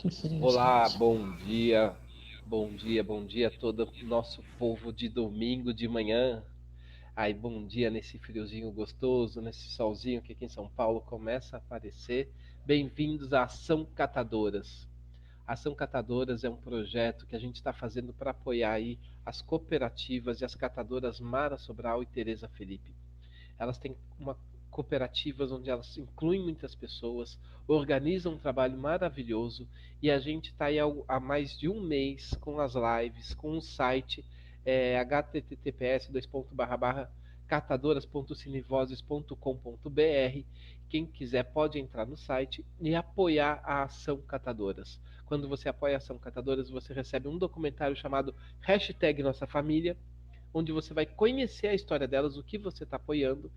Que seria o Olá, seguinte. bom dia a todo o nosso povo de domingo de manhã. Aí, bom dia nesse friozinho gostoso, nesse solzinho que aqui em São Paulo começa a aparecer. Bem-vindos à Ação Catadoras. A Ação Catadoras é um projeto que a gente está fazendo para apoiar aí as cooperativas e as catadoras Mara Sobral e Tereza Felipe. Elas têm uma cooperativas onde elas incluem muitas pessoas, organizam um trabalho maravilhoso e a gente está aí há mais de um mês com as lives, com o site https://catadoras.cinevozes.com.br. Quem quiser pode entrar no site e apoiar a Ação Catadoras. Quando você apoia a Ação Catadoras, você recebe um documentário chamado Hashtag Nossa Família, onde você vai conhecer a história delas, o que você está apoiando,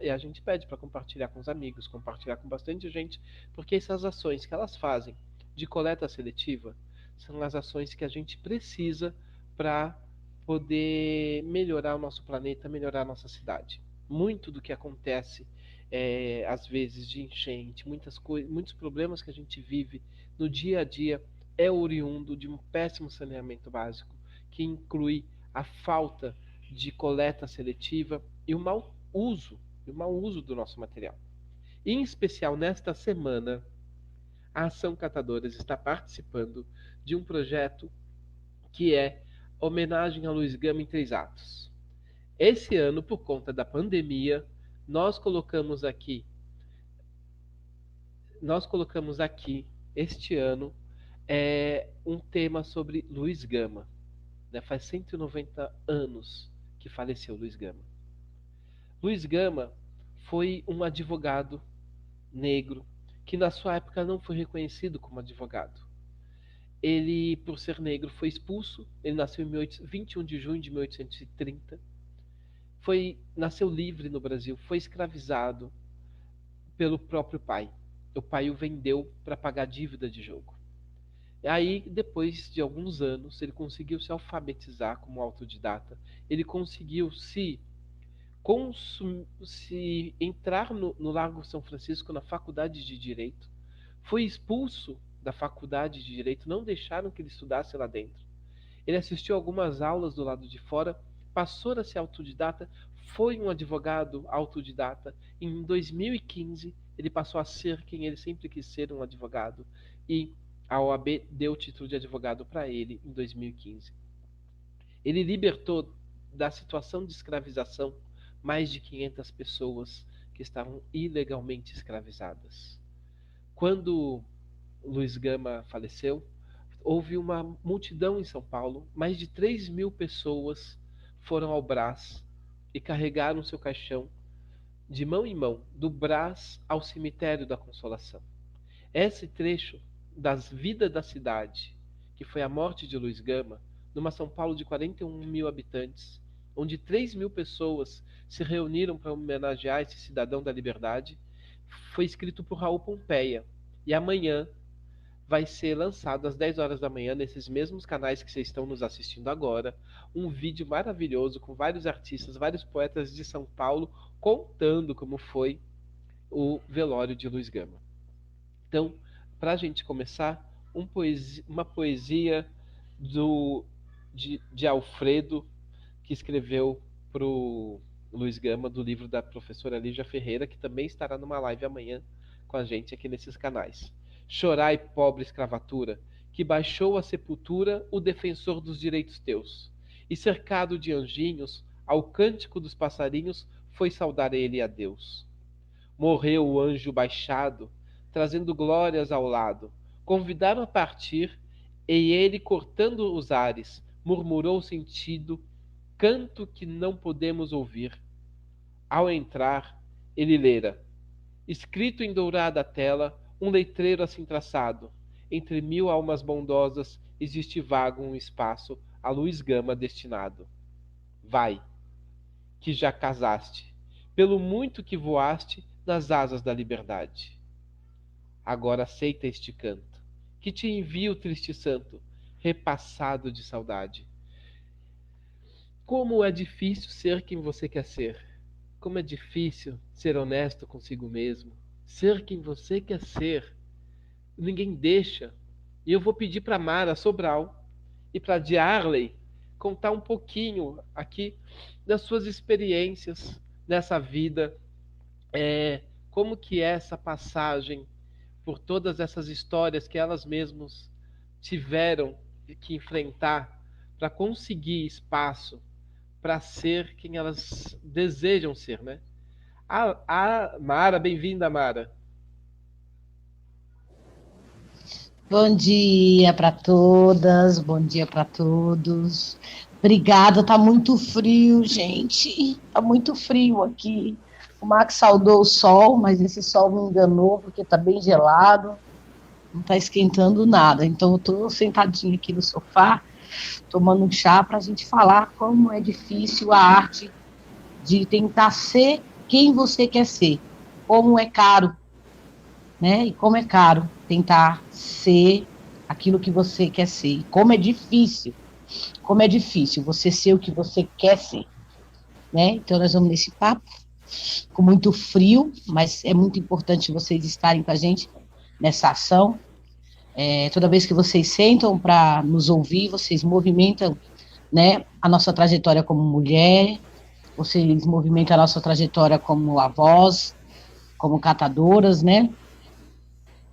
e a gente pede para compartilhar com os amigos, compartilhar com bastante gente, porque essas ações que elas fazem de coleta seletiva são as ações que a gente precisa para poder melhorar o nosso planeta, melhorar a nossa cidade. Muito do que acontece, às vezes, de enchente, muitos problemas que a gente vive no dia a dia é oriundo de um péssimo saneamento básico, que inclui a falta de coleta seletiva e o mau uso do nosso material. Em especial nesta semana, a Ação Catadoras está participando de um projeto que é homenagem a Luiz Gama em 3 atos. Esse ano, por conta da pandemia, nós colocamos aqui, nós colocamos aqui este ano um tema sobre Luiz Gama. Né? Faz 190 anos que faleceu Luiz Gama. Luiz Gama foi um advogado negro que na sua época não foi reconhecido como advogado. Ele, por ser negro, foi expulso. Ele nasceu em 21 de junho de 1830. Nasceu livre no Brasil, foi escravizado pelo próprio pai. O pai o vendeu para pagar dívida de jogo. E aí, depois de alguns anos, ele conseguiu se alfabetizar como autodidata. Ele conseguiu se entrar no Largo São Francisco na faculdade de Direito, foi expulso da faculdade de Direito, não deixaram que ele estudasse lá dentro. Ele assistiu algumas aulas do lado de fora, passou a ser autodidata, foi um advogado autodidata. Em 2015, ele passou a ser quem ele sempre quis ser, um advogado, e a OAB deu o título de advogado para ele em 2015. Ele libertou da situação de escravização mais de 500 pessoas que estavam ilegalmente escravizadas. Quando Luiz Gama faleceu, houve uma multidão em São Paulo, mais de 3.000 pessoas foram ao Brás e carregaram seu caixão de mão em mão, do Brás ao cemitério da Consolação. Esse trecho das vidas da cidade, que foi a morte de Luiz Gama, numa São Paulo de 41.000 habitantes, onde 3.000 pessoas se reuniram para homenagear esse cidadão da liberdade, foi escrito por Raul Pompeia. E amanhã vai ser lançado às 10 horas da manhã, nesses mesmos canais que vocês estão nos assistindo agora, um vídeo maravilhoso com vários artistas, vários poetas de São Paulo contando como foi o velório de Luiz Gama. Então, para a gente começar, uma poesia de Alfredo, que escreveu para o Luiz Gama, do livro da professora Lígia Ferreira, que também estará numa live amanhã com a gente aqui nesses canais. Chorai, pobre escravatura, que baixou à sepultura o defensor dos direitos teus. E cercado de anjinhos, ao cântico dos passarinhos, foi saudar ele a Deus. Morreu o anjo baixado, trazendo glórias ao lado. Convidaram a partir, e ele, cortando os ares, murmurou sentido, canto que não podemos ouvir. Ao entrar, ele lera, escrito em dourada tela, um letreiro assim traçado. Entre 1.000 almas bondosas existe vago um espaço a Luiz Gama destinado. Vai, que já casaste, pelo muito que voaste nas asas da liberdade. Agora aceita este canto, que te envia o triste santo, repassado de saudade. Como é difícil ser quem você quer ser. Como é difícil ser honesto consigo mesmo. Ser quem você quer ser. Ninguém deixa. E eu vou pedir para Mara Sobral e para Diarley contar um pouquinho aqui das suas experiências nessa vida, como que é essa passagem por todas essas histórias que elas mesmas tiveram que enfrentar para conseguir espaço para ser quem elas desejam ser, né? A Mara, bem-vinda, Mara. Bom dia para todas, bom dia para todos. Obrigada, tá muito frio, gente. Tá muito frio aqui. O Max saudou o sol, mas esse sol me enganou porque tá bem gelado, não tá esquentando nada. Então eu tô sentadinha aqui no sofá, tomando um chá para a gente falar como é difícil a arte de tentar ser quem você quer ser. Como é caro, né? E como é caro tentar ser aquilo que você quer ser. E como é difícil você ser o que você quer ser, né? Então nós vamos nesse papo com muito frio, mas é muito importante vocês estarem com a gente nessa ação. Toda vez que vocês sentam para nos ouvir, vocês movimentam, né, a nossa trajetória como mulher, vocês movimentam a nossa trajetória como avós, como catadoras, né?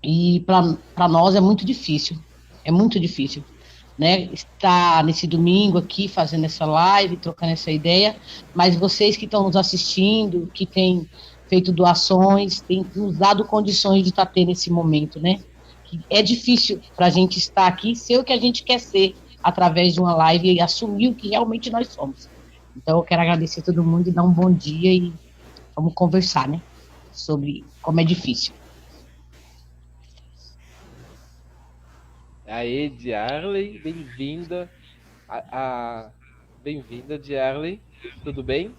E para nós é muito difícil, né? Estar nesse domingo aqui fazendo essa live, trocando essa ideia, mas vocês que estão nos assistindo, que têm feito doações, têm nos dado condições de estar tendo esse momento, né? É difícil para a gente estar aqui, ser o que a gente quer ser através de uma live e assumir o que realmente nós somos. Então eu quero agradecer a todo mundo e dar um bom dia e vamos conversar, né? Sobre como é difícil. Aê, Diarley, bem-vinda. Bem-vinda, Diarley. Tudo bem?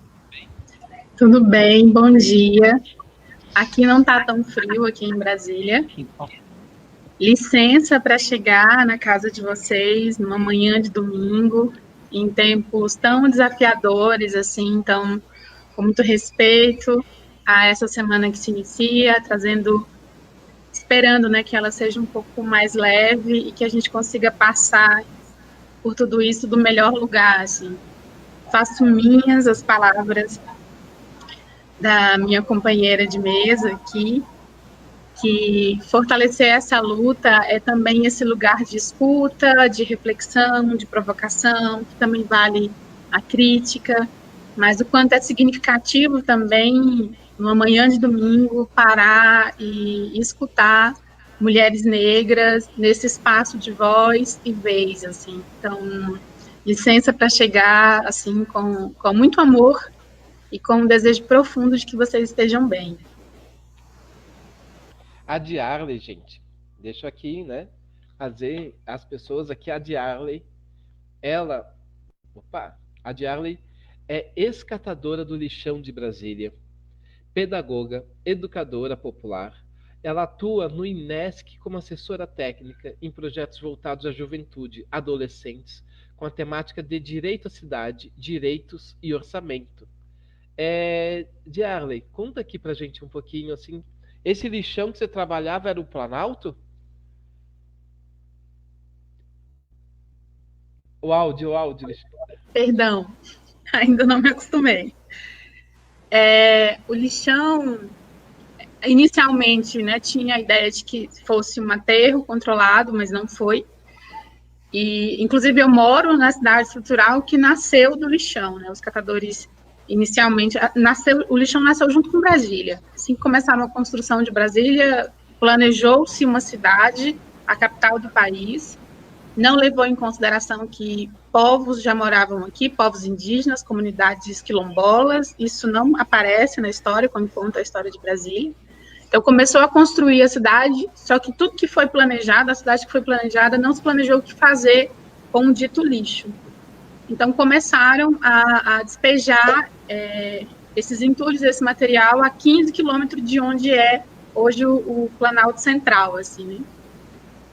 Tudo bem, bom dia. Aqui não está tão frio, aqui em Brasília. Licença para chegar na casa de vocês numa manhã de domingo, em tempos tão desafiadores, assim, então, com muito respeito a essa semana que se inicia, esperando, né, que ela seja um pouco mais leve e que a gente consiga passar por tudo isso do melhor lugar, assim. Faço minhas as palavras da minha companheira de mesa aqui, que fortalecer essa luta é também esse lugar de escuta, de reflexão, de provocação, que também vale a crítica, mas o quanto é significativo também, numa manhã de domingo, parar e escutar mulheres negras nesse espaço de voz e vez, assim. Então, licença para chegar, assim, com muito amor e com um desejo profundo de que vocês estejam bem. A Diarley, gente, deixa aqui, né, fazer as pessoas aqui, a Diarley, a Diarley é ex-catadora do lixão de Brasília, pedagoga, educadora popular. Ela atua no INESC como assessora técnica em projetos voltados à juventude, adolescentes, com a temática de direito à cidade, direitos e orçamento. Diarley, conta aqui pra gente um pouquinho, assim, esse lixão que você trabalhava era o Planalto? O áudio. Perdão, ainda não me acostumei. O lixão, inicialmente, né, tinha a ideia de que fosse um aterro controlado, mas não foi. E, inclusive, eu moro na cidade estrutural que nasceu do lixão, né? Os catadores, inicialmente, o lixão nasceu junto com Brasília. Assim que começaram a construção de Brasília, planejou-se uma cidade, a capital do país, não levou em consideração que povos já moravam aqui, povos indígenas, comunidades quilombolas, isso não aparece na história, quando conta a história de Brasília. Então, começou a construir a cidade, só que tudo que foi planejado, a cidade que foi planejada, não se planejou o que fazer com o dito lixo. Então, começaram a despejar esses entulhos, esse material, a 15 quilômetros de onde é hoje o Planalto Central, assim, né?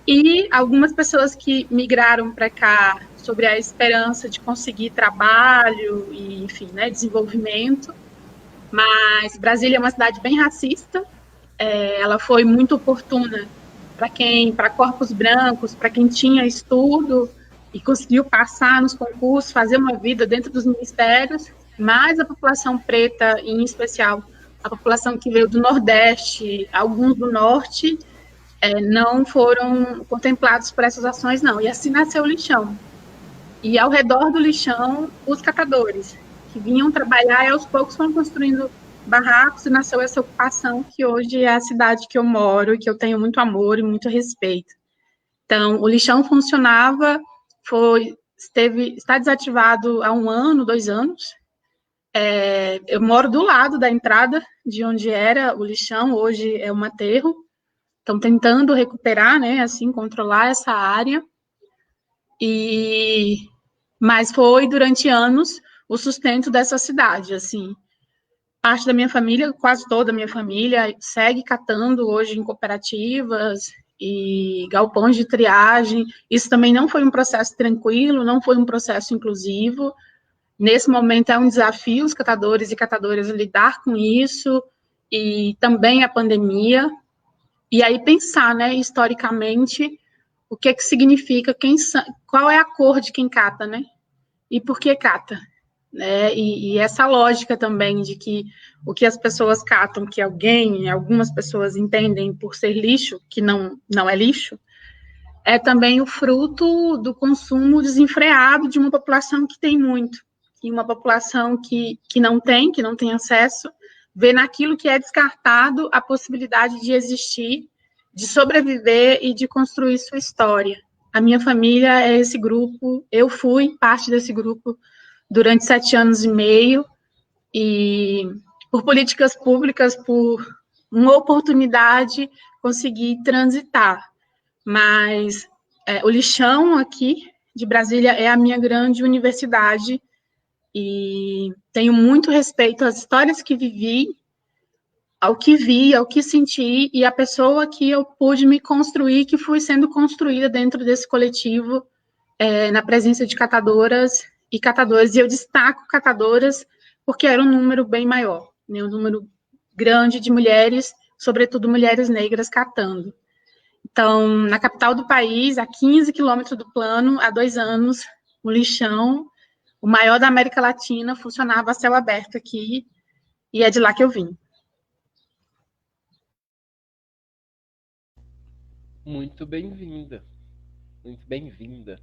E algumas pessoas que migraram para cá sobre a esperança de conseguir trabalho e, enfim, né, desenvolvimento. Mas Brasília é uma cidade bem racista, ela foi muito oportuna para corpos brancos, para quem tinha estudo e conseguiu passar nos concursos, fazer uma vida dentro dos ministérios, mas a população preta, em especial a população que veio do Nordeste, alguns do Norte, não foram contemplados por essas ações, não. E assim nasceu o lixão. E ao redor do lixão, os catadores, que vinham trabalhar e aos poucos foram construindo barracos e nasceu essa ocupação que hoje é a cidade que eu moro e que eu tenho muito amor e muito respeito. Então, o lixão funcionava, está desativado há 1 ano, 2 anos. Eu moro do lado da entrada de onde era o lixão, hoje é um aterro. Estão tentando recuperar, né, assim, controlar essa área. Mas foi, durante anos, o sustento dessa cidade, assim. Parte da minha família, quase toda a minha família, segue catando hoje em cooperativas e galpões de triagem. Isso também não foi um processo tranquilo, não foi um processo inclusivo. Nesse momento é um desafio os catadores e catadoras lidar com isso, e também a pandemia. E aí pensar, né, historicamente, o que significa, qual é a cor de quem cata, né? E por que cata? E essa lógica também de que o que as pessoas catam, que algumas pessoas entendem por ser lixo, que não é lixo, é também o fruto do consumo desenfreado de uma população que tem muito, e uma população que não tem acesso, vê naquilo que é descartado a possibilidade de existir, de sobreviver e de construir sua história. A minha família é esse grupo, eu fui parte desse grupo durante 7 anos e meio, e por políticas públicas, por uma oportunidade, consegui transitar. Mas o lixão aqui de Brasília é a minha grande universidade, e tenho muito respeito às histórias que vivi, ao que vi, ao que senti, e a pessoa que eu pude me construir, que fui sendo construída dentro desse coletivo, na presença de catadoras e catadores, e eu destaco catadoras porque era um número bem maior, né, um número grande de mulheres, sobretudo mulheres negras, catando. Então, na capital do país, a 15 quilômetros do plano, há 2 anos, o lixão, o maior da América Latina, funcionava a céu aberto aqui, e é de lá que eu vim. Muito bem-vinda. Muito bem-vinda.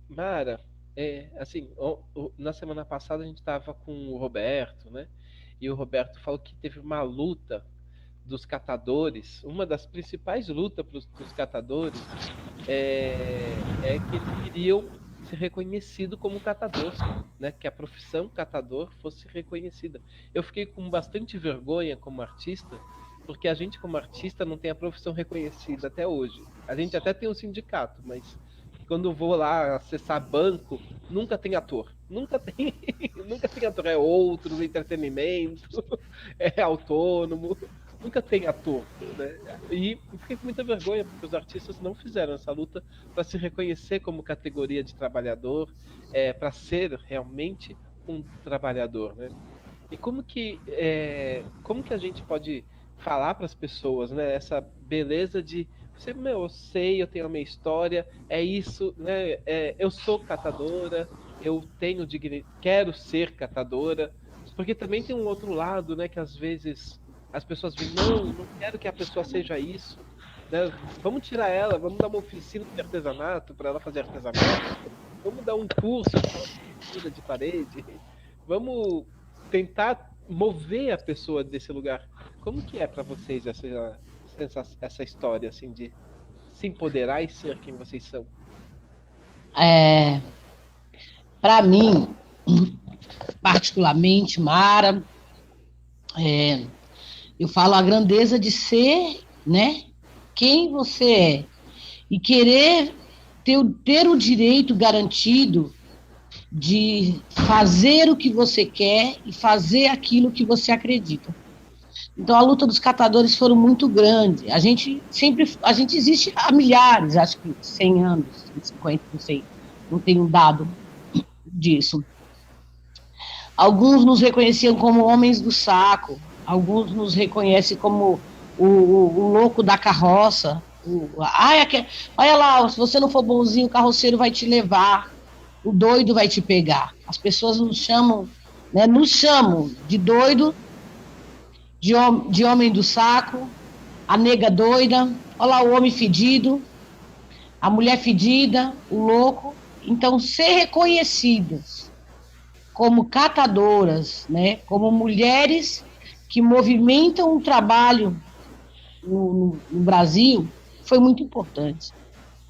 Mara, assim, na semana passada a gente estava com o Roberto, né? E o Roberto falou que teve uma luta dos catadores. Uma das principais lutas dos catadores é que eles queriam ser reconhecido como catador, né? Que a profissão catador fosse reconhecida. Eu fiquei com bastante vergonha como artista, porque a gente como artista não tem a profissão reconhecida até hoje. A gente até tem um sindicato, mas quando eu vou lá acessar banco, nunca tem ator. Nunca tem ator. É outro, entretenimento, é autônomo, nunca tem ator, né? E fiquei com muita vergonha, porque os artistas não fizeram essa luta para se reconhecer como categoria de trabalhador, para ser realmente um trabalhador, né? E como que a gente pode falar para as pessoas, né? Essa beleza de eu sei, eu tenho a minha história, é isso, né? Eu sou catadora, eu tenho quero ser catadora, porque também tem um outro lado, né? Que às vezes as pessoas dizem, não quero que a pessoa seja isso, né? Vamos tirar ela, vamos dar uma oficina de artesanato para ela fazer artesanato, vamos dar um curso de parede, vamos tentar mover a pessoa desse lugar. Como que é para vocês essa história assim de se empoderar e ser quem vocês são? Para mim, particularmente, Mara, eu falo a grandeza de ser, né, quem você é, e querer ter o direito garantido de fazer o que você quer e fazer aquilo que você acredita. Então, a luta dos catadores foi muito grande. A gente existe há milhares, acho que 100 anos, 50, não sei, não tenho um dado disso. Alguns nos reconheciam como homens do saco, alguns nos reconhecem como o louco da carroça, olha lá, se você não for bonzinho, o carroceiro vai te levar, o doido vai te pegar. As pessoas nos chamam, né, de doido, de homem do saco, a nega doida, olha lá o homem fedido, a mulher fedida, o louco. Então, ser reconhecidas como catadoras, né, como mulheres que movimentam o trabalho no Brasil, foi muito importante,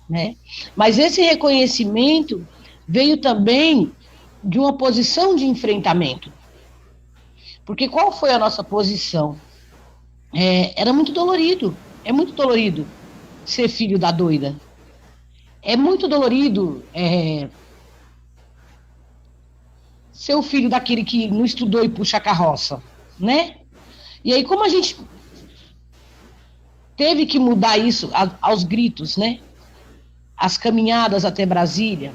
né? Mas esse reconhecimento veio também de uma posição de enfrentamento. Porque qual foi a nossa posição? Era muito dolorido. É muito dolorido ser filho da doida. É muito dolorido ser o filho daquele que não estudou e puxa a carroça, né? E aí, como a gente teve que mudar isso aos gritos, né? As caminhadas até Brasília.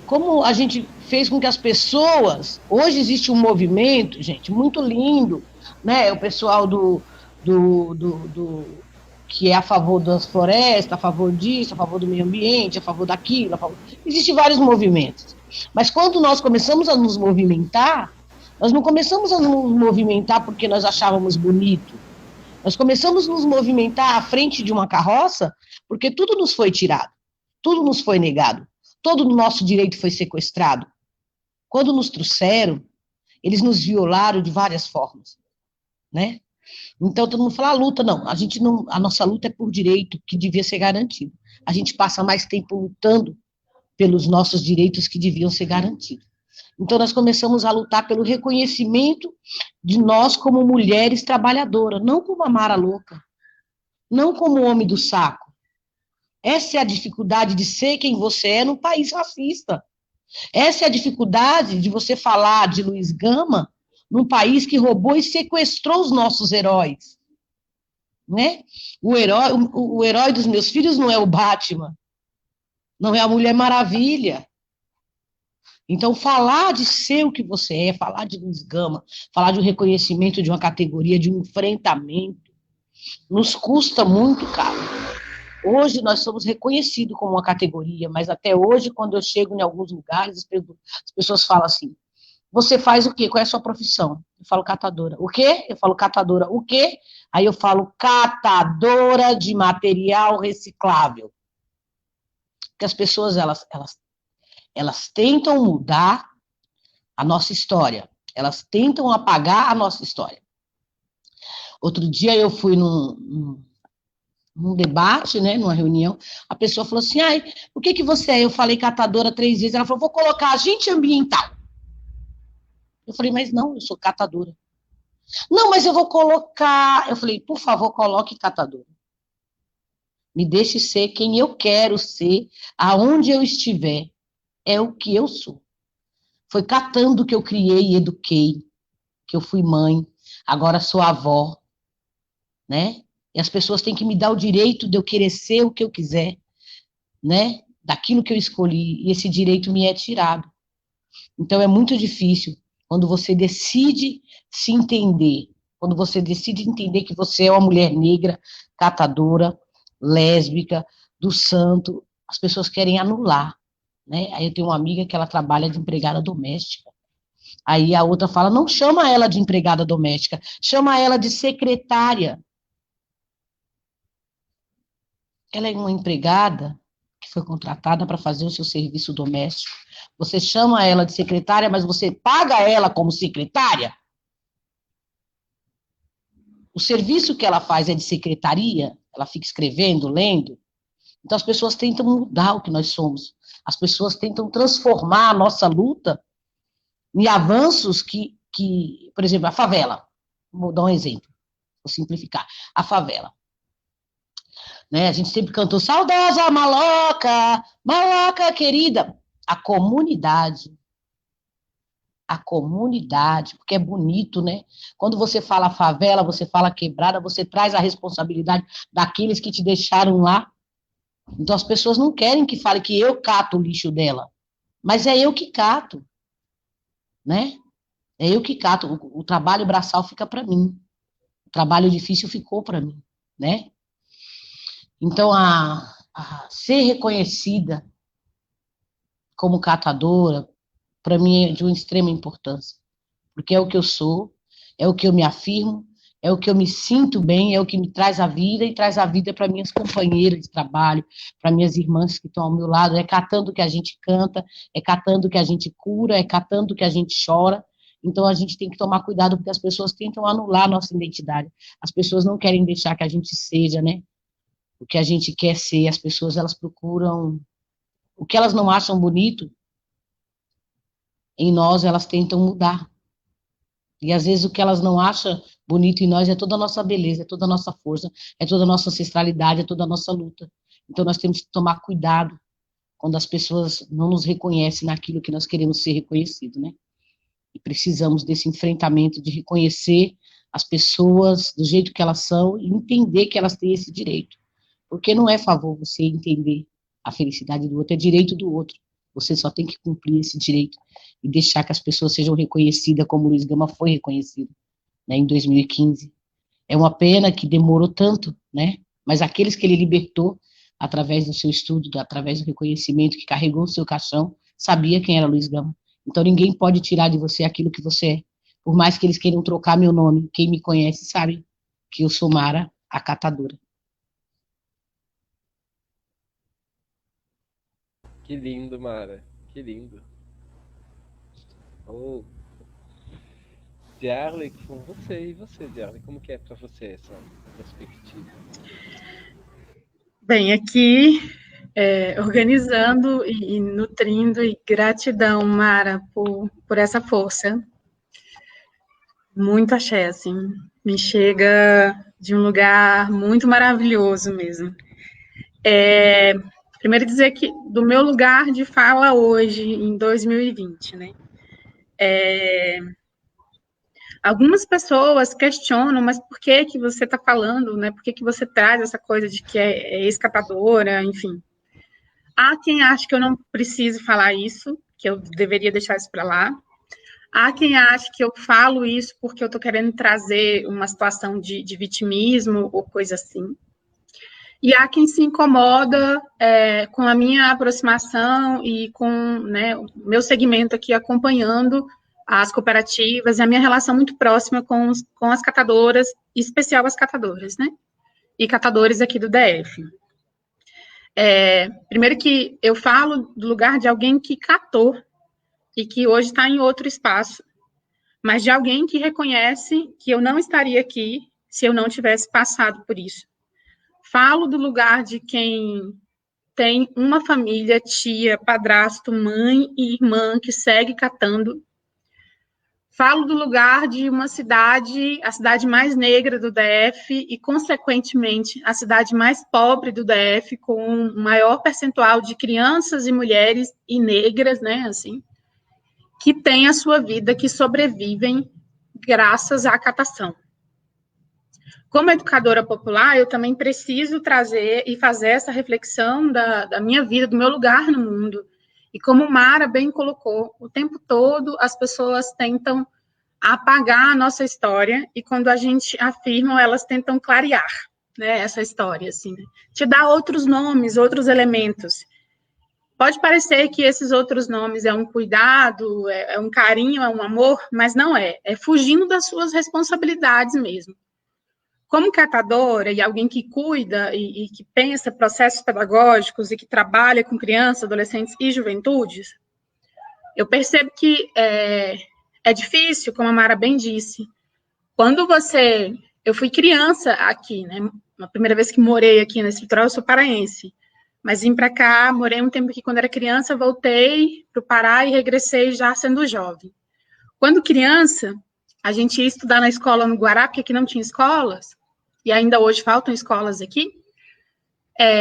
Como a gente fez com que as pessoas... Hoje existe um movimento, gente, muito lindo, né? O pessoal que é a favor das florestas, a favor disso, a favor do meio ambiente, a favor daquilo, Existem vários movimentos. Mas quando nós começamos a nos movimentar, nós não começamos a nos movimentar porque nós achávamos bonito. Nós começamos a nos movimentar à frente de uma carroça porque tudo nos foi tirado, tudo nos foi negado, todo o nosso direito foi sequestrado. Quando nos trouxeram, eles nos violaram de várias formas, né? Então, todo mundo fala, luta, não, a nossa luta é por direito que devia ser garantido. A gente passa mais tempo lutando pelos nossos direitos que deviam ser garantidos. Então, nós começamos a lutar pelo reconhecimento de nós como mulheres trabalhadoras, não como a Mara louca, não como o homem do saco. Essa é a dificuldade de ser quem você é num país racista. Essa é a dificuldade de você falar de Luiz Gama num país que roubou e sequestrou os nossos heróis, né? O herói dos meus filhos não é o Batman, não é a Mulher Maravilha. Então, falar de ser o que você é, falar de Luiz Gama, falar de um reconhecimento de uma categoria, de um enfrentamento, nos custa muito caro. Hoje nós somos reconhecidos como uma categoria, mas até hoje, quando eu chego em alguns lugares, as pessoas falam assim, você faz o quê? Qual é a sua profissão? Eu falo catadora. O quê? Eu falo catadora. O quê? Aí eu falo catadora de material reciclável. Porque as pessoas, elas tentam mudar a nossa história. Elas tentam apagar a nossa história. Outro dia eu fui num debate, né, numa reunião, a pessoa falou assim, o que você é? Eu falei catadora 3 vezes, ela falou, vou colocar agente ambiental. Eu falei, mas não, eu sou catadora. Não, mas eu vou colocar... Eu falei, por favor, coloque catadora. Me deixe ser quem eu quero ser, aonde eu estiver. É o que eu sou. Foi catando que eu criei e eduquei, que eu fui mãe, agora sou avó, né? E as pessoas têm que me dar o direito de eu querer ser o que eu quiser, né? Daquilo que eu escolhi, e esse direito me é tirado. Então, é muito difícil quando você decide se entender, quando você decide entender que você é uma mulher negra, catadora, lésbica, do santo, as pessoas querem anular, né? Aí eu tenho uma amiga que ela trabalha de empregada doméstica, aí a outra fala, não chama ela de empregada doméstica, chama ela de secretária. Ela é uma empregada que foi contratada para fazer o seu serviço doméstico. Você chama ela de secretária, mas você paga ela como secretária? O serviço que ela faz é de secretaria? Ela fica escrevendo, lendo? Então, as pessoas tentam mudar o que nós somos. As pessoas tentam transformar a nossa luta em avanços por exemplo, a favela. Vou dar um exemplo, vou simplificar. A favela. Né? A gente sempre cantou, saudosa maloca, maloca querida. A comunidade, porque é bonito, né? Quando você fala favela, você fala quebrada, você traz a responsabilidade daqueles que te deixaram lá. Então as pessoas não querem que fale que eu cato o lixo dela, mas é eu que cato, né? É eu que cato, o trabalho braçal fica para mim. O trabalho difícil ficou para mim, né? Então, a ser reconhecida como catadora, para mim, é de uma extrema importância, porque é o que eu sou, é o que eu me afirmo, é o que eu me sinto bem, é o que me traz a vida e traz a vida para minhas companheiras de trabalho, para minhas irmãs que estão ao meu lado. É catando que a gente canta, é catando que a gente cura, é catando que a gente chora. Então a gente tem que tomar cuidado porque as pessoas tentam anular a nossa identidade. As pessoas não querem deixar que a gente seja, né? O que a gente quer ser. As pessoas, elas procuram o que elas não acham bonito em nós, elas tentam mudar. E às vezes o que elas não acham bonito em nós é toda a nossa beleza, é toda a nossa força, é toda a nossa ancestralidade, é toda a nossa luta. Então nós temos que tomar cuidado quando as pessoas não nos reconhecem naquilo que nós queremos ser reconhecidos, né? E precisamos desse enfrentamento de reconhecer as pessoas do jeito que elas são e entender que elas têm esse direito. Porque não é favor você entender a felicidade do outro, é direito do outro. Você só tem que cumprir esse direito e deixar que as pessoas sejam reconhecidas como o Luiz Gama foi reconhecido, né, em 2015. É uma pena que demorou tanto, né? Mas aqueles que ele libertou através do seu estudo, através do reconhecimento, que carregou o seu caixão, sabia quem era Luiz Gama. Então ninguém pode tirar de você aquilo que você é. Por mais que eles queiram trocar meu nome, quem me conhece sabe que eu sou Mara, a catadora. Que lindo, Mara. Que lindo. Oh, Diarley, com você. E você, Diarley? Como que é para você essa perspectiva? Bem, aqui, organizando e nutrindo, e gratidão, Mara, por essa força. Muito axé, assim. Me chega de um lugar muito maravilhoso mesmo. Primeiro dizer que do meu lugar de fala hoje, em 2020, né? Algumas pessoas questionam, mas por que que você está falando, né? Por que que você traz essa coisa de que é escapadora, enfim. Há quem ache que eu não preciso falar isso, que eu deveria deixar isso para lá. Há quem ache que eu falo isso porque eu estou querendo trazer uma situação de vitimismo ou coisa assim. E há quem se incomoda com a minha aproximação e com, né, o meu segmento aqui acompanhando as cooperativas e a minha relação muito próxima com as catadoras, em especial as catadoras, né? E catadores aqui do DF. Primeiro que eu falo do lugar de alguém que catou e que hoje está em outro espaço, mas de alguém que reconhece que eu não estaria aqui se eu não tivesse passado por isso. Falo do lugar de quem tem uma família, tia, padrasto, mãe e irmã que segue catando. Falo do lugar de uma cidade, a cidade mais negra do DF e, consequentemente, a cidade mais pobre do DF, com um maior percentual de crianças e mulheres e negras, né, assim, que têm a sua vida, que sobrevivem graças à catação. Como educadora popular, eu também preciso trazer e fazer essa reflexão da minha vida, do meu lugar no mundo. E como Mara bem colocou, o tempo todo as pessoas tentam apagar a nossa história e quando a gente afirma, elas tentam clarear, né, essa história, assim, né? Te dar outros nomes, outros elementos. Pode parecer que esses outros nomes é um cuidado, é um carinho, é um amor, mas não é. É fugindo das suas responsabilidades mesmo. Como catadora e alguém que cuida e que pensa processos pedagógicos e que trabalha com crianças, adolescentes e juventudes, eu percebo que é difícil, como a Mara bem disse. Quando eu fui criança aqui, né? A primeira vez que morei aqui na Estrutural, eu sou paraense. Mas vim para cá, morei um tempo aqui quando era criança, voltei para o Pará e regressei já sendo jovem. Quando criança, a gente ia estudar na escola no Guará, porque aqui não tinha escolas, e ainda hoje faltam escolas aqui,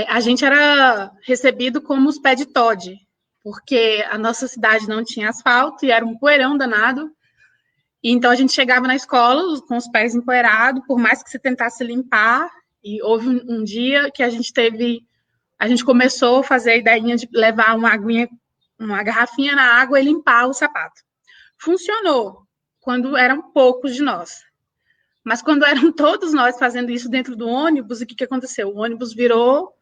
a gente era recebido como os pés de Toddy, porque a nossa cidade não tinha asfalto e era um poeirão danado, e então a gente chegava na escola com os pés empoeirados, por mais que você tentasse limpar, e houve um dia que a gente começou a fazer a ideinha de levar uma garrafinha na água e limpar o sapato. Funcionou, quando eram poucos de nós. Mas quando eram todos nós fazendo isso dentro do ônibus, o que aconteceu? O ônibus virou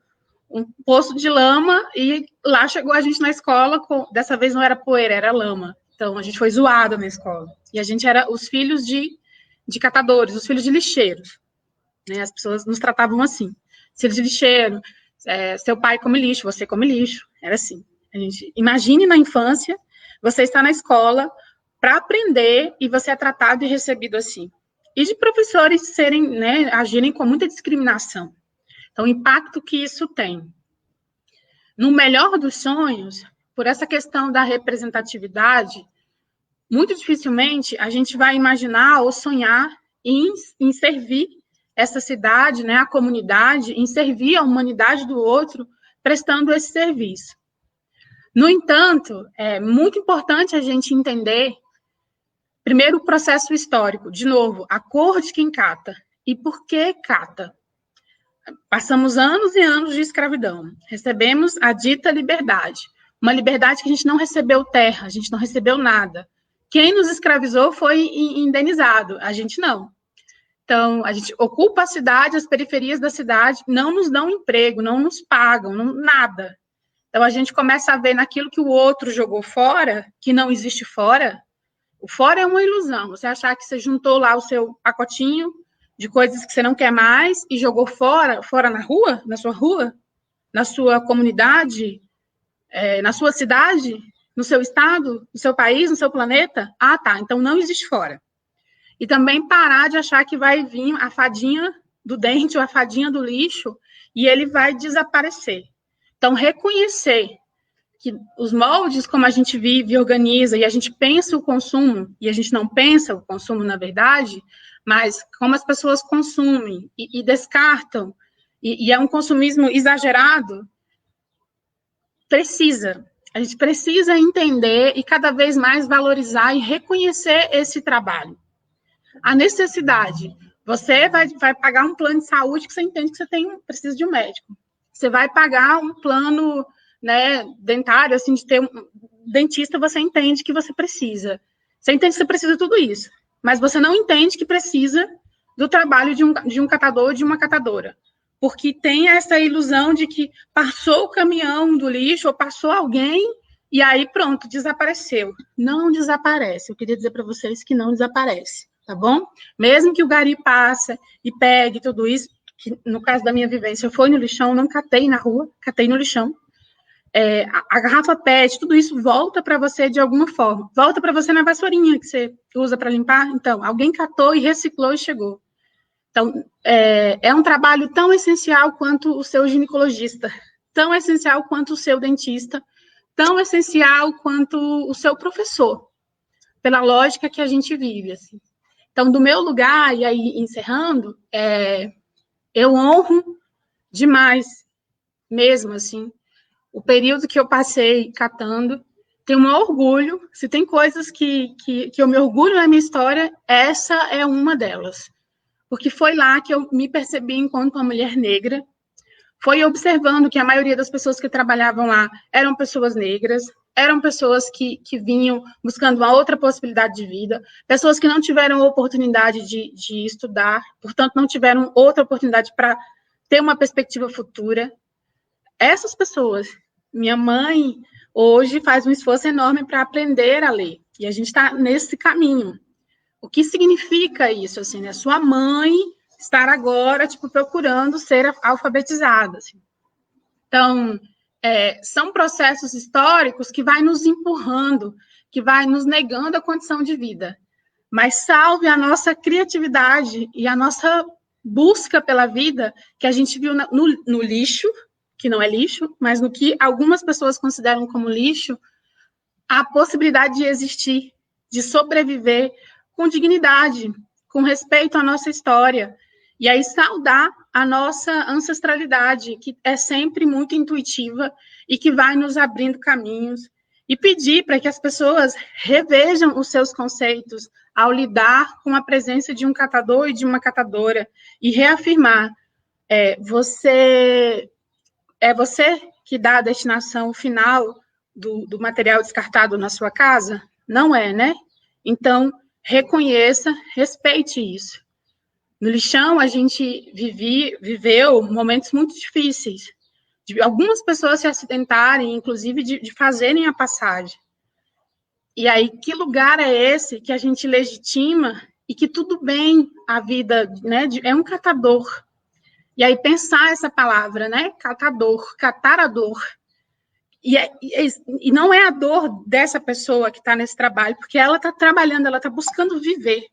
um poço de lama e lá chegou a gente na escola, dessa vez não era poeira, era lama. Então, a gente foi zoado na escola. E a gente era os filhos de catadores, os filhos de lixeiros. Né? As pessoas nos tratavam assim. Filhos de lixeiro, seu pai come lixo, você come lixo. Era assim. A gente, imagine na infância, você está na escola para aprender e você é tratado e recebido assim. E de professores serem, né, agirem com muita discriminação. Então, o impacto que isso tem. No melhor dos sonhos, por essa questão da representatividade, muito dificilmente a gente vai imaginar ou sonhar em servir essa cidade, né, a comunidade, em servir a humanidade do outro, prestando esse serviço. No entanto, é muito importante a gente entender, primeiro, o processo histórico. De novo, a cor de quem cata. E por que cata? Passamos anos e anos de escravidão. Recebemos a dita liberdade. Uma liberdade que a gente não recebeu terra, a gente não recebeu nada. Quem nos escravizou foi indenizado, a gente não. Então, a gente ocupa a cidade, as periferias da cidade, não nos dão emprego, não nos pagam, nada. Então, a gente começa a ver naquilo que o outro jogou fora, que não existe fora. O fora é uma ilusão. Você achar que você juntou lá o seu pacotinho de coisas que você não quer mais e jogou fora na rua, na sua comunidade, na sua cidade, no seu estado, no seu país, no seu planeta. Ah, tá, então não existe fora. E também parar de achar que vai vir a fadinha do dente ou a fadinha do lixo e ele vai desaparecer. Então, reconhecer que os moldes como a gente vive e organiza, e a gente pensa o consumo, e a gente não pensa o consumo, na verdade, mas como as pessoas consumem e descartam, e é um consumismo exagerado, a gente precisa entender e cada vez mais valorizar e reconhecer esse trabalho. A necessidade, você vai pagar um plano de saúde que você entende que você precisa de um médico. Você vai pagar um plano, né, dentário, assim, de ter um dentista, você entende que você precisa. Você entende que você precisa de tudo isso, mas você não entende que precisa do trabalho de um catador ou de uma catadora. Porque tem essa ilusão de que passou o caminhão do lixo, ou passou alguém, e aí pronto, desapareceu. Não desaparece. Eu queria dizer para vocês que não desaparece, tá bom? Mesmo que o gari passe e pegue tudo isso, que no caso da minha vivência, eu fui no lixão, não catei na rua, catei no lixão. A garrafa PET, tudo isso volta para você de alguma forma. Volta para você na vassourinha que você usa para limpar. Então, alguém catou e reciclou e chegou. Então, é um trabalho tão essencial quanto o seu ginecologista, tão essencial quanto o seu dentista, tão essencial quanto o seu professor, pela lógica que a gente vive, assim. Então, do meu lugar, e aí encerrando, eu honro demais, mesmo, assim, o período que eu passei catando. Tenho um orgulho, se tem coisas que eu me orgulho na minha história, essa é uma delas. Porque foi lá que eu me percebi enquanto uma mulher negra, foi observando que a maioria das pessoas que trabalhavam lá eram pessoas negras, eram pessoas que vinham buscando uma outra possibilidade de vida, pessoas que não tiveram oportunidade de estudar, portanto, não tiveram outra oportunidade para ter uma perspectiva futura. Essas pessoas, minha mãe, hoje faz um esforço enorme para aprender a ler, e a gente está nesse caminho. O que significa isso, assim, né? Sua mãe estar agora, tipo, procurando ser alfabetizada, assim. Então, são processos históricos que vai nos empurrando, que vai nos negando a condição de vida. Mas salve a nossa criatividade e a nossa busca pela vida, que a gente viu no lixo, que não é lixo, mas no que algumas pessoas consideram como lixo, a possibilidade de existir, de sobreviver com dignidade, com respeito à nossa história, e aí saudar a nossa ancestralidade, que é sempre muito intuitiva e que vai nos abrindo caminhos, e pedir para que as pessoas revejam os seus conceitos ao lidar com a presença de um catador e de uma catadora, e reafirmar, você que dá a destinação final do material descartado na sua casa? Não é, né? Então, reconheça, respeite isso. No lixão, a gente viveu momentos muito difíceis, de algumas pessoas se acidentarem, inclusive de fazerem a passagem. E aí, que lugar é esse que a gente legitima e que tudo bem a vida, né, é um catador. E aí, pensar essa palavra, né, catador, catar a dor. E não é a dor dessa pessoa que está nesse trabalho, porque ela está trabalhando, ela está buscando viver.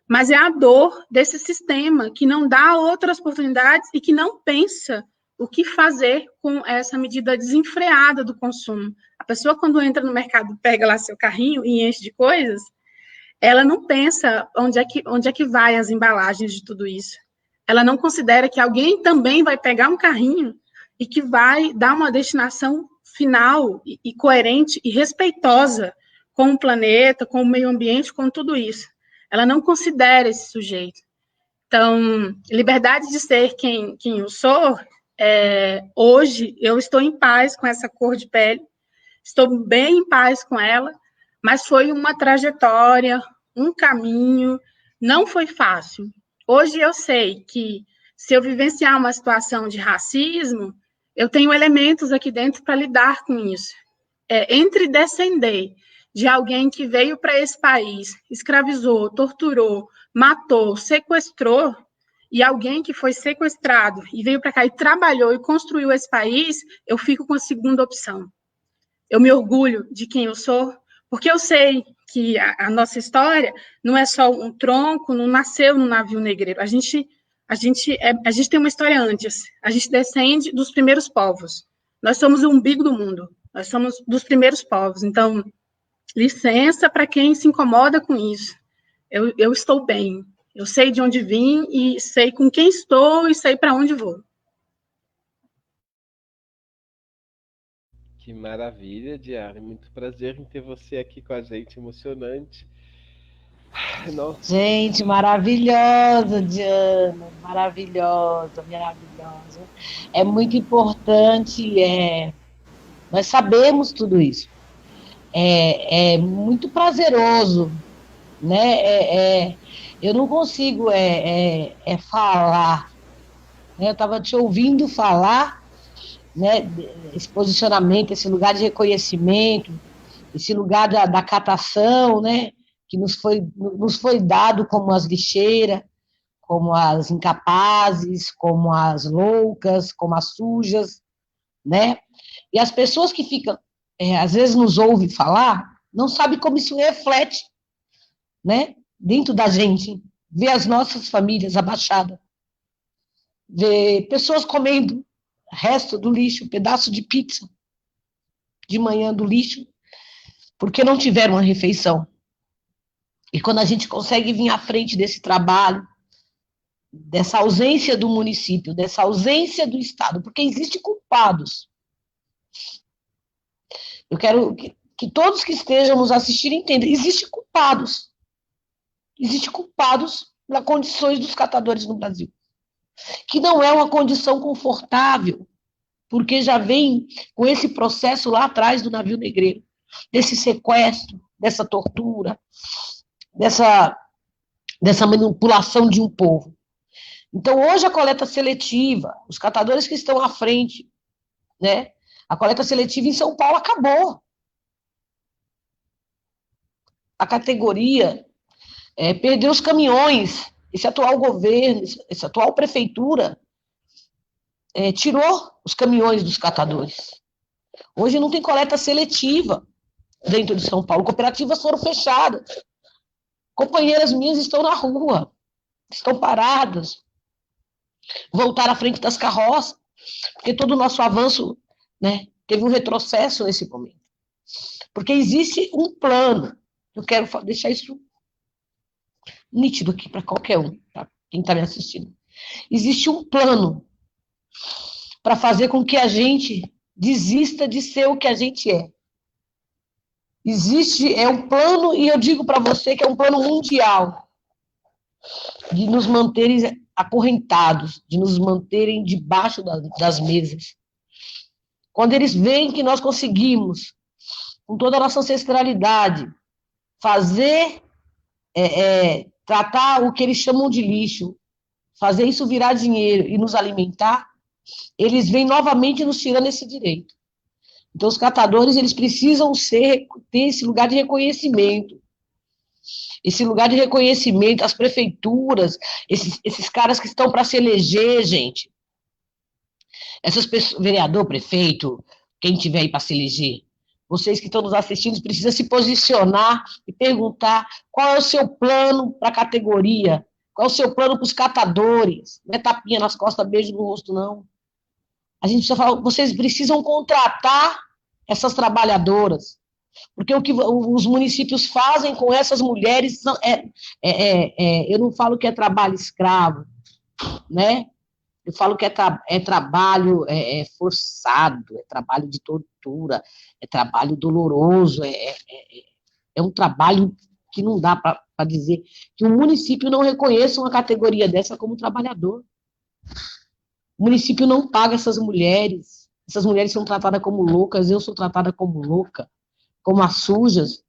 Mas é a dor desse sistema que não dá outras oportunidades e que não pensa o que fazer com essa medida desenfreada do consumo. A pessoa, quando entra no mercado, pega lá seu carrinho e enche de coisas, ela não pensa onde é que vai as embalagens de tudo isso. Ela não considera que alguém também vai pegar um carrinho e que vai dar uma destinação final e coerente e respeitosa com o planeta, com o meio ambiente, com tudo isso. Ela não considera esse sujeito. Então, liberdade de ser quem eu sou, hoje eu estou em paz com essa cor de pele, estou bem em paz com ela, mas foi uma trajetória, um caminho, não foi fácil. Hoje eu sei que se eu vivenciar uma situação de racismo, eu tenho elementos aqui dentro para lidar com isso. Entre descender de alguém que veio para esse país, escravizou, torturou, matou, sequestrou, e alguém que foi sequestrado e veio para cá e trabalhou e construiu esse país, eu fico com a segunda opção. Eu me orgulho de quem eu sou, porque eu sei que a nossa história não é só um tronco, não nasceu no navio negreiro. A gente tem uma história antes. A gente descende dos primeiros povos. Nós somos o umbigo do mundo. Nós somos dos primeiros povos. Então, licença para quem se incomoda com isso. Eu estou bem. Eu sei de onde vim e sei com quem estou e sei para onde vou. Que maravilha, Diário. Muito prazer em ter você aqui com a gente, emocionante. Nossa. Gente, maravilhosa, Diana, maravilhosa, maravilhosa. É muito importante, nós sabemos tudo isso. É muito prazeroso, né? Eu não consigo falar. Né? Eu estava te ouvindo falar, né? Esse posicionamento, esse lugar de reconhecimento, esse lugar da catação, né? Que nos foi dado como as lixeiras, como as incapazes, como as loucas, como as sujas, né? E as pessoas que ficam, às vezes nos ouvem falar, não sabem como isso reflete, né? Dentro da gente, ver as nossas famílias abaixadas, ver pessoas comendo resto do lixo, pedaço de pizza de manhã do lixo, porque não tiveram uma refeição. E quando a gente consegue vir à frente desse trabalho, dessa ausência do município, dessa ausência do Estado, porque existem culpados. Eu quero que todos que estejam nos assistindo entendam, existem culpados. Existem culpados nas condições dos catadores no Brasil. Que não é uma condição confortável, porque já vem com esse processo lá atrás do navio negreiro, desse sequestro, dessa tortura, dessa manipulação de um povo. Então, hoje a coleta seletiva, os catadores que estão à frente, né? A coleta seletiva em São Paulo acabou. A categoria perdeu os caminhões. Esse atual governo, essa atual prefeitura, tirou os caminhões dos catadores. Hoje não tem coleta seletiva dentro de São Paulo. Cooperativas foram fechadas. Companheiras minhas estão na rua, estão paradas, voltaram à frente das carroças, porque todo o nosso avanço, né, teve um retrocesso nesse momento. Porque existe um plano, eu quero deixar isso nítido aqui para qualquer um, para quem está me assistindo. Existe um plano para fazer com que a gente desista de ser o que a gente é. Existe um plano, e eu digo para você que é um plano mundial, de nos manterem acorrentados, de nos manterem debaixo das mesas. Quando eles veem que nós conseguimos, com toda a nossa ancestralidade, fazer, tratar o que eles chamam de lixo, fazer isso virar dinheiro e nos alimentar, eles vêm novamente nos tirando esse direito. Então, os catadores, eles precisam ter esse lugar de reconhecimento. Esse lugar de reconhecimento, as prefeituras, esses caras que estão para se eleger, gente. Essas pessoas, vereador, prefeito, quem tiver aí para se eleger, vocês que estão nos assistindo precisam se posicionar e perguntar qual é o seu plano para a categoria, qual é o seu plano para os catadores. Não é tapinha nas costas, beijo no rosto, não. A gente precisa falar, vocês precisam contratar essas trabalhadoras, porque o que os municípios fazem com essas mulheres, eu não falo que é trabalho escravo, né? Eu falo que é trabalho forçado, é trabalho de tortura, é trabalho doloroso, é um trabalho que não dá para dizer que o município não reconheça uma categoria dessa como trabalhador. O município não paga essas mulheres são tratadas como loucas, eu sou tratada como louca, como as sujas,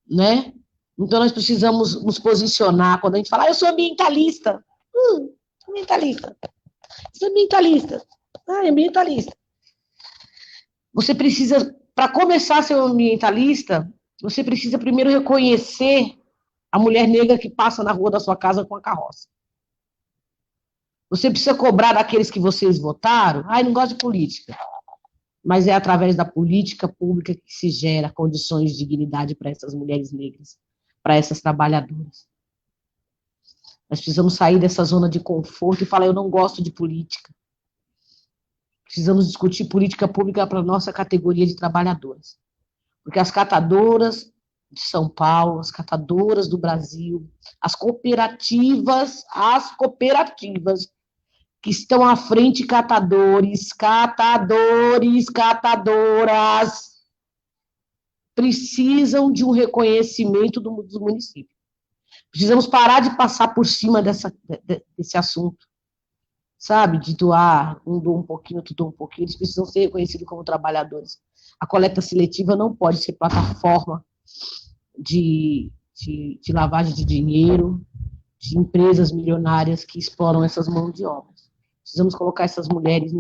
né? Então nós precisamos nos posicionar, quando a gente fala, eu sou ambientalista, ambientalista. Ambientalista. Você precisa, para começar a ser um ambientalista, você precisa primeiro reconhecer a mulher negra que passa na rua da sua casa com a carroça. Você precisa cobrar daqueles que vocês votaram, não gosto de política, mas é através da política pública que se gera condições de dignidade para essas mulheres negras, para essas trabalhadoras. Nós precisamos sair dessa zona de conforto e falar, eu não gosto de política. Precisamos discutir política pública para a nossa categoria de trabalhadoras. Porque as catadoras de São Paulo, as catadoras do Brasil, as cooperativas que estão à frente, catadoras, precisam de um reconhecimento dos municípios. Precisamos parar de passar por cima desse assunto, sabe? De doar, um doa um pouquinho, outro doa um pouquinho. Eles precisam ser reconhecidos como trabalhadores. A coleta seletiva não pode ser plataforma de lavagem de dinheiro, de empresas milionárias que exploram essas mãos de obra. Precisamos colocar essas mulheres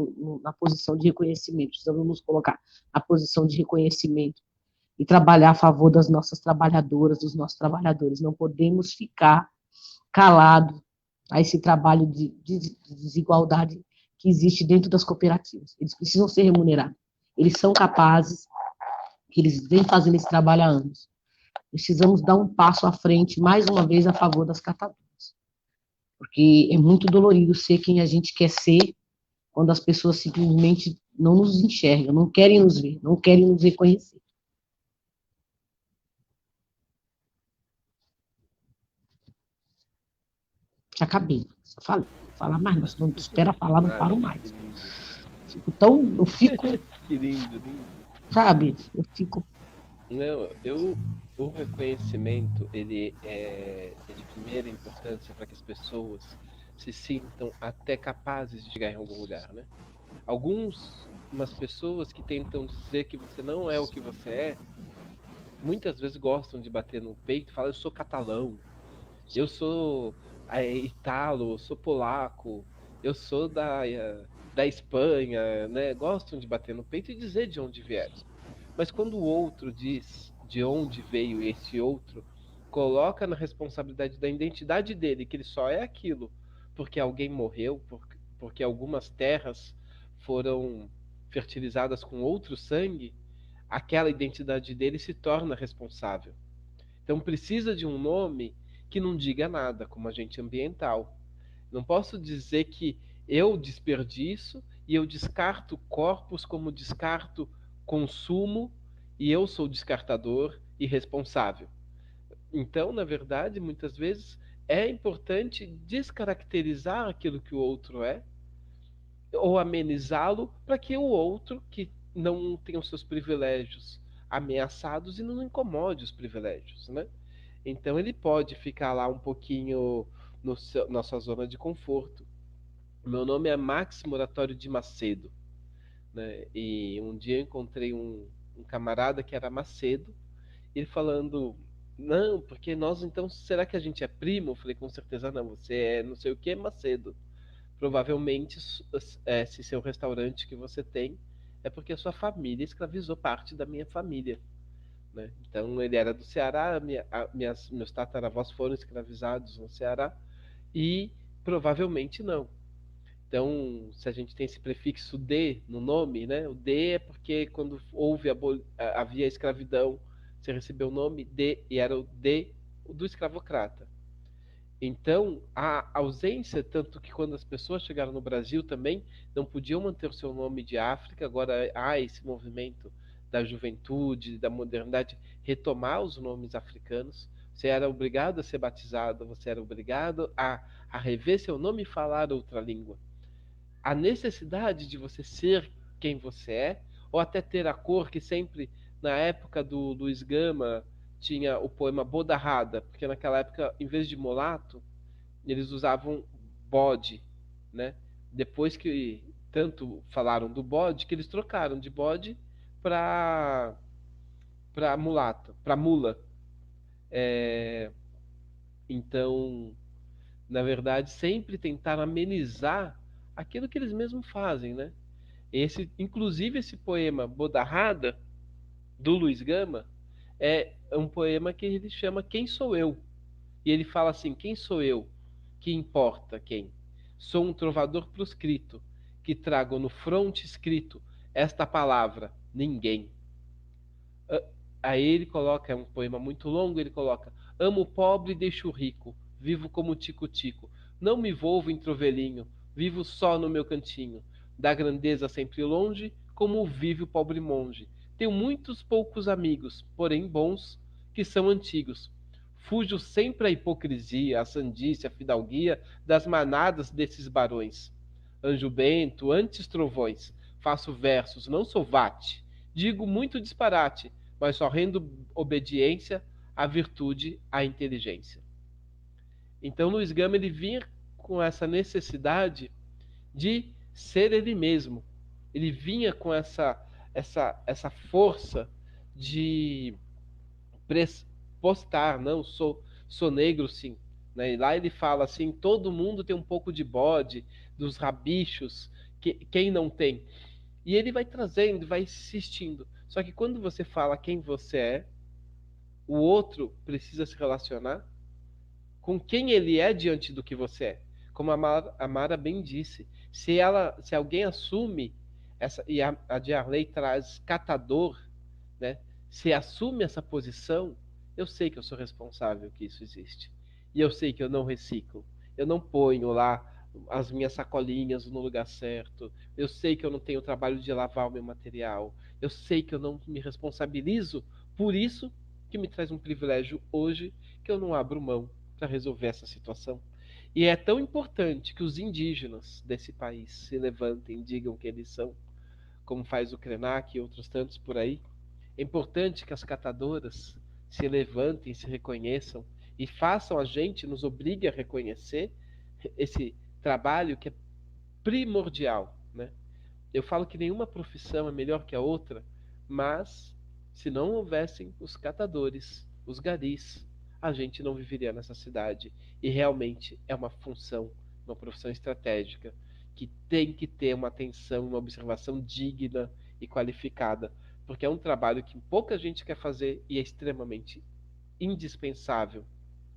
na posição de reconhecimento, precisamos nos colocar na posição de reconhecimento e trabalhar a favor das nossas trabalhadoras, dos nossos trabalhadores. Não podemos ficar calados a esse trabalho de desigualdade que existe dentro das cooperativas. Eles precisam ser remunerados. Eles são capazes, eles vêm fazendo esse trabalho há anos. Precisamos dar um passo à frente, mais uma vez, a favor das catadoras. Porque é muito dolorido ser quem a gente quer ser, quando as pessoas simplesmente não nos enxergam, não querem nos ver, não querem nos reconhecer. Já acabei, só falei. Vou falar mais, mas não espera falar, não paro mais. Eu fico... Que lindo. Sabe? Eu fico... Não, o reconhecimento, ele é de primeira importância para que as pessoas se sintam até capazes de chegar em algum lugar, né? Umas pessoas que tentam dizer que você não é o que você é, muitas vezes gostam de bater no peito e falar, eu sou catalão, eu sou italo, eu sou polaco, eu sou da Espanha, né? Gostam de bater no peito e dizer de onde vieram. Mas quando o outro diz de onde veio esse outro, coloca na responsabilidade da identidade dele, que ele só é aquilo porque alguém morreu, porque algumas terras foram fertilizadas com outro sangue, aquela identidade dele se torna responsável. Então precisa de um nome que não diga nada, como agente ambiental. Não posso dizer que eu desperdiço e eu descarto corpos como descarto consumo e eu sou descartador e responsável. Então, na verdade, muitas vezes é importante descaracterizar aquilo que o outro é ou amenizá-lo para que o outro que não tenha os seus privilégios ameaçados e não incomode os privilégios, né? Então ele pode ficar lá um pouquinho na sua zona de conforto. Meu nome é Max Moratório de Macedo, né? E um dia eu encontrei um camarada que era Macedo, ele falando Não, porque nós então, será que a gente é primo? Eu falei, com certeza não, você é não sei o que, Macedo. Provavelmente, se seu restaurante que você tem é porque a sua família escravizou parte da minha família, né? Então ele era do Ceará, meus tataravós foram escravizados no Ceará e provavelmente não. Então, se a gente tem esse prefixo de no nome, né? O de é porque quando havia escravidão, você recebeu o nome de e era o de do escravocrata. Então, a ausência, tanto que quando as pessoas chegaram no Brasil também, não podiam manter o seu nome de África, agora há esse movimento da juventude, da modernidade, retomar os nomes africanos. Você era obrigado a ser batizado, você era obrigado a rever seu nome e falar outra língua. A necessidade de você ser quem você é, ou até ter a cor que sempre, na época do Luiz Gama, tinha o poema Bodarrada, porque naquela época, em vez de mulato, eles usavam bode, né? Depois que tanto falaram do bode, que eles trocaram de bode para mulato, para mula. Então, na verdade, sempre tentaram amenizar aquilo que eles mesmos fazem, né? Inclusive esse poema Bodarrada do Luiz Gama é um poema que ele chama Quem Sou Eu? E ele fala assim: quem sou eu? Que importa quem? Sou um trovador proscrito, que trago no fronte escrito esta palavra: ninguém. Aí ele coloca, é um poema muito longo, ele coloca: amo o pobre e deixo o rico, vivo como tico-tico, não me volvo em trovelinho, vivo só no meu cantinho, da grandeza sempre longe, como vive o pobre monge. Tenho muitos poucos amigos, porém bons, que são antigos. Fujo sempre à hipocrisia, à sandice, à fidalguia das manadas desses barões. Anjo bento, antes trovões, faço versos, não sou vate, digo muito disparate, mas só rendo obediência à virtude, à inteligência. Então Luiz Gama ele vinha com essa necessidade de ser ele mesmo. Ele vinha com essa força de postar, não, sou negro sim. Né? E lá ele fala assim, todo mundo tem um pouco de bode, dos rabichos, quem não tem? E ele vai trazendo, vai insistindo. Só que quando você fala quem você é, o outro precisa se relacionar com quem ele é diante do que você é. Como a Mara bem disse, se alguém assume essa, e a Diarley traz catador, né? Se assume essa posição, eu sei que eu sou responsável que isso existe. E eu sei que eu não reciclo. Eu não ponho lá as minhas sacolinhas no lugar certo. Eu sei que eu não tenho o trabalho de lavar o meu material. Eu sei que eu não me responsabilizo por isso que me traz um privilégio hoje que eu não abro mão para resolver essa situação. E é tão importante que os indígenas desse país se levantem, digam que eles são, como faz o Krenak e outros tantos por aí. É importante que as catadoras se levantem, se reconheçam e façam a gente, nos obrigue a reconhecer esse trabalho que é primordial, né? Eu falo que nenhuma profissão é melhor que a outra, mas se não houvessem os catadores, os garis, a gente não viveria nessa cidade. E realmente é uma função, uma profissão estratégica que tem que ter uma atenção, uma observação digna e qualificada, porque é um trabalho que pouca gente quer fazer e é extremamente indispensável.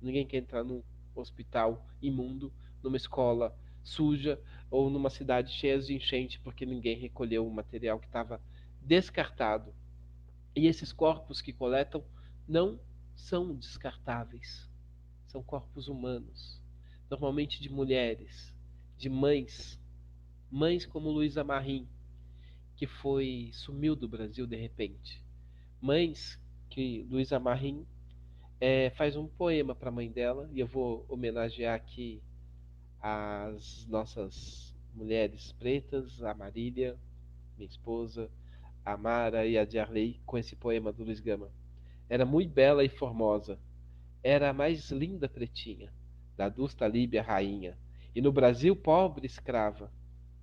Ninguém quer entrar num hospital imundo, numa escola suja ou numa cidade cheia de enchente porque ninguém recolheu o material que estava descartado. E esses corpos que coletam não são descartáveis. São corpos humanos, normalmente de mulheres, de mães, mães como Luísa Marim, que sumiu do Brasil de repente. Mães que Luísa Marim faz um poema para a mãe dela, e eu vou homenagear aqui as nossas mulheres pretas, a Marília, minha esposa, a Mara e a Diarley, com esse poema do Luiz Gama. Era muito bela e formosa, era a mais linda pretinha, da adusta Líbia rainha, e no Brasil pobre escrava.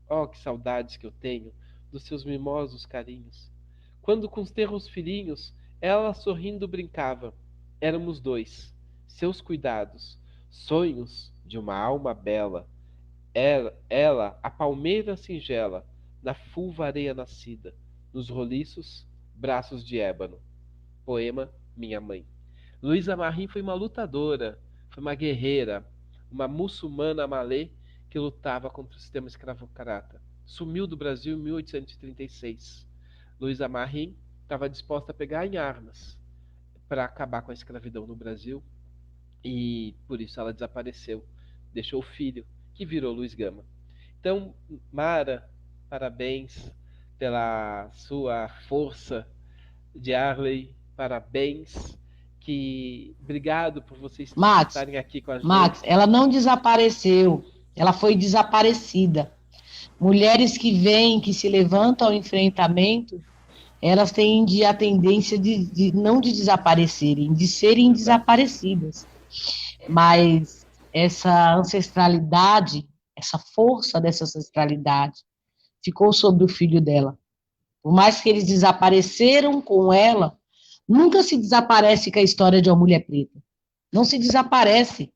Oh, que saudades que eu tenho dos seus mimosos carinhos. Quando com os terros filhinhos ela sorrindo brincava, éramos dois. Seus cuidados, sonhos de uma alma bela. Ela, a palmeira singela, na fulva areia nascida, nos roliços braços de ébano. Poema Minha Mãe. Luísa Marim foi uma lutadora, foi uma guerreira, uma muçulmana malê que lutava contra o sistema escravocrata. Sumiu do Brasil em 1836. Luísa Marim estava disposta a pegar em armas para acabar com a escravidão no Brasil e por isso ela desapareceu. Deixou o filho, que virou Luiz Gama. Então, Mara, parabéns pela sua força. Arley, parabéns. Obrigado por vocês estarem aqui com a gente. Max, ela não desapareceu, ela foi desaparecida. Mulheres que vêm, que se levantam ao enfrentamento, elas têm a tendência de não de desaparecerem, de serem desaparecidas. Mas essa ancestralidade, essa força dessa ancestralidade, ficou sobre o filho dela. Por mais que eles desapareceram com ela, nunca se desaparece com a história de uma mulher preta. Não se desaparece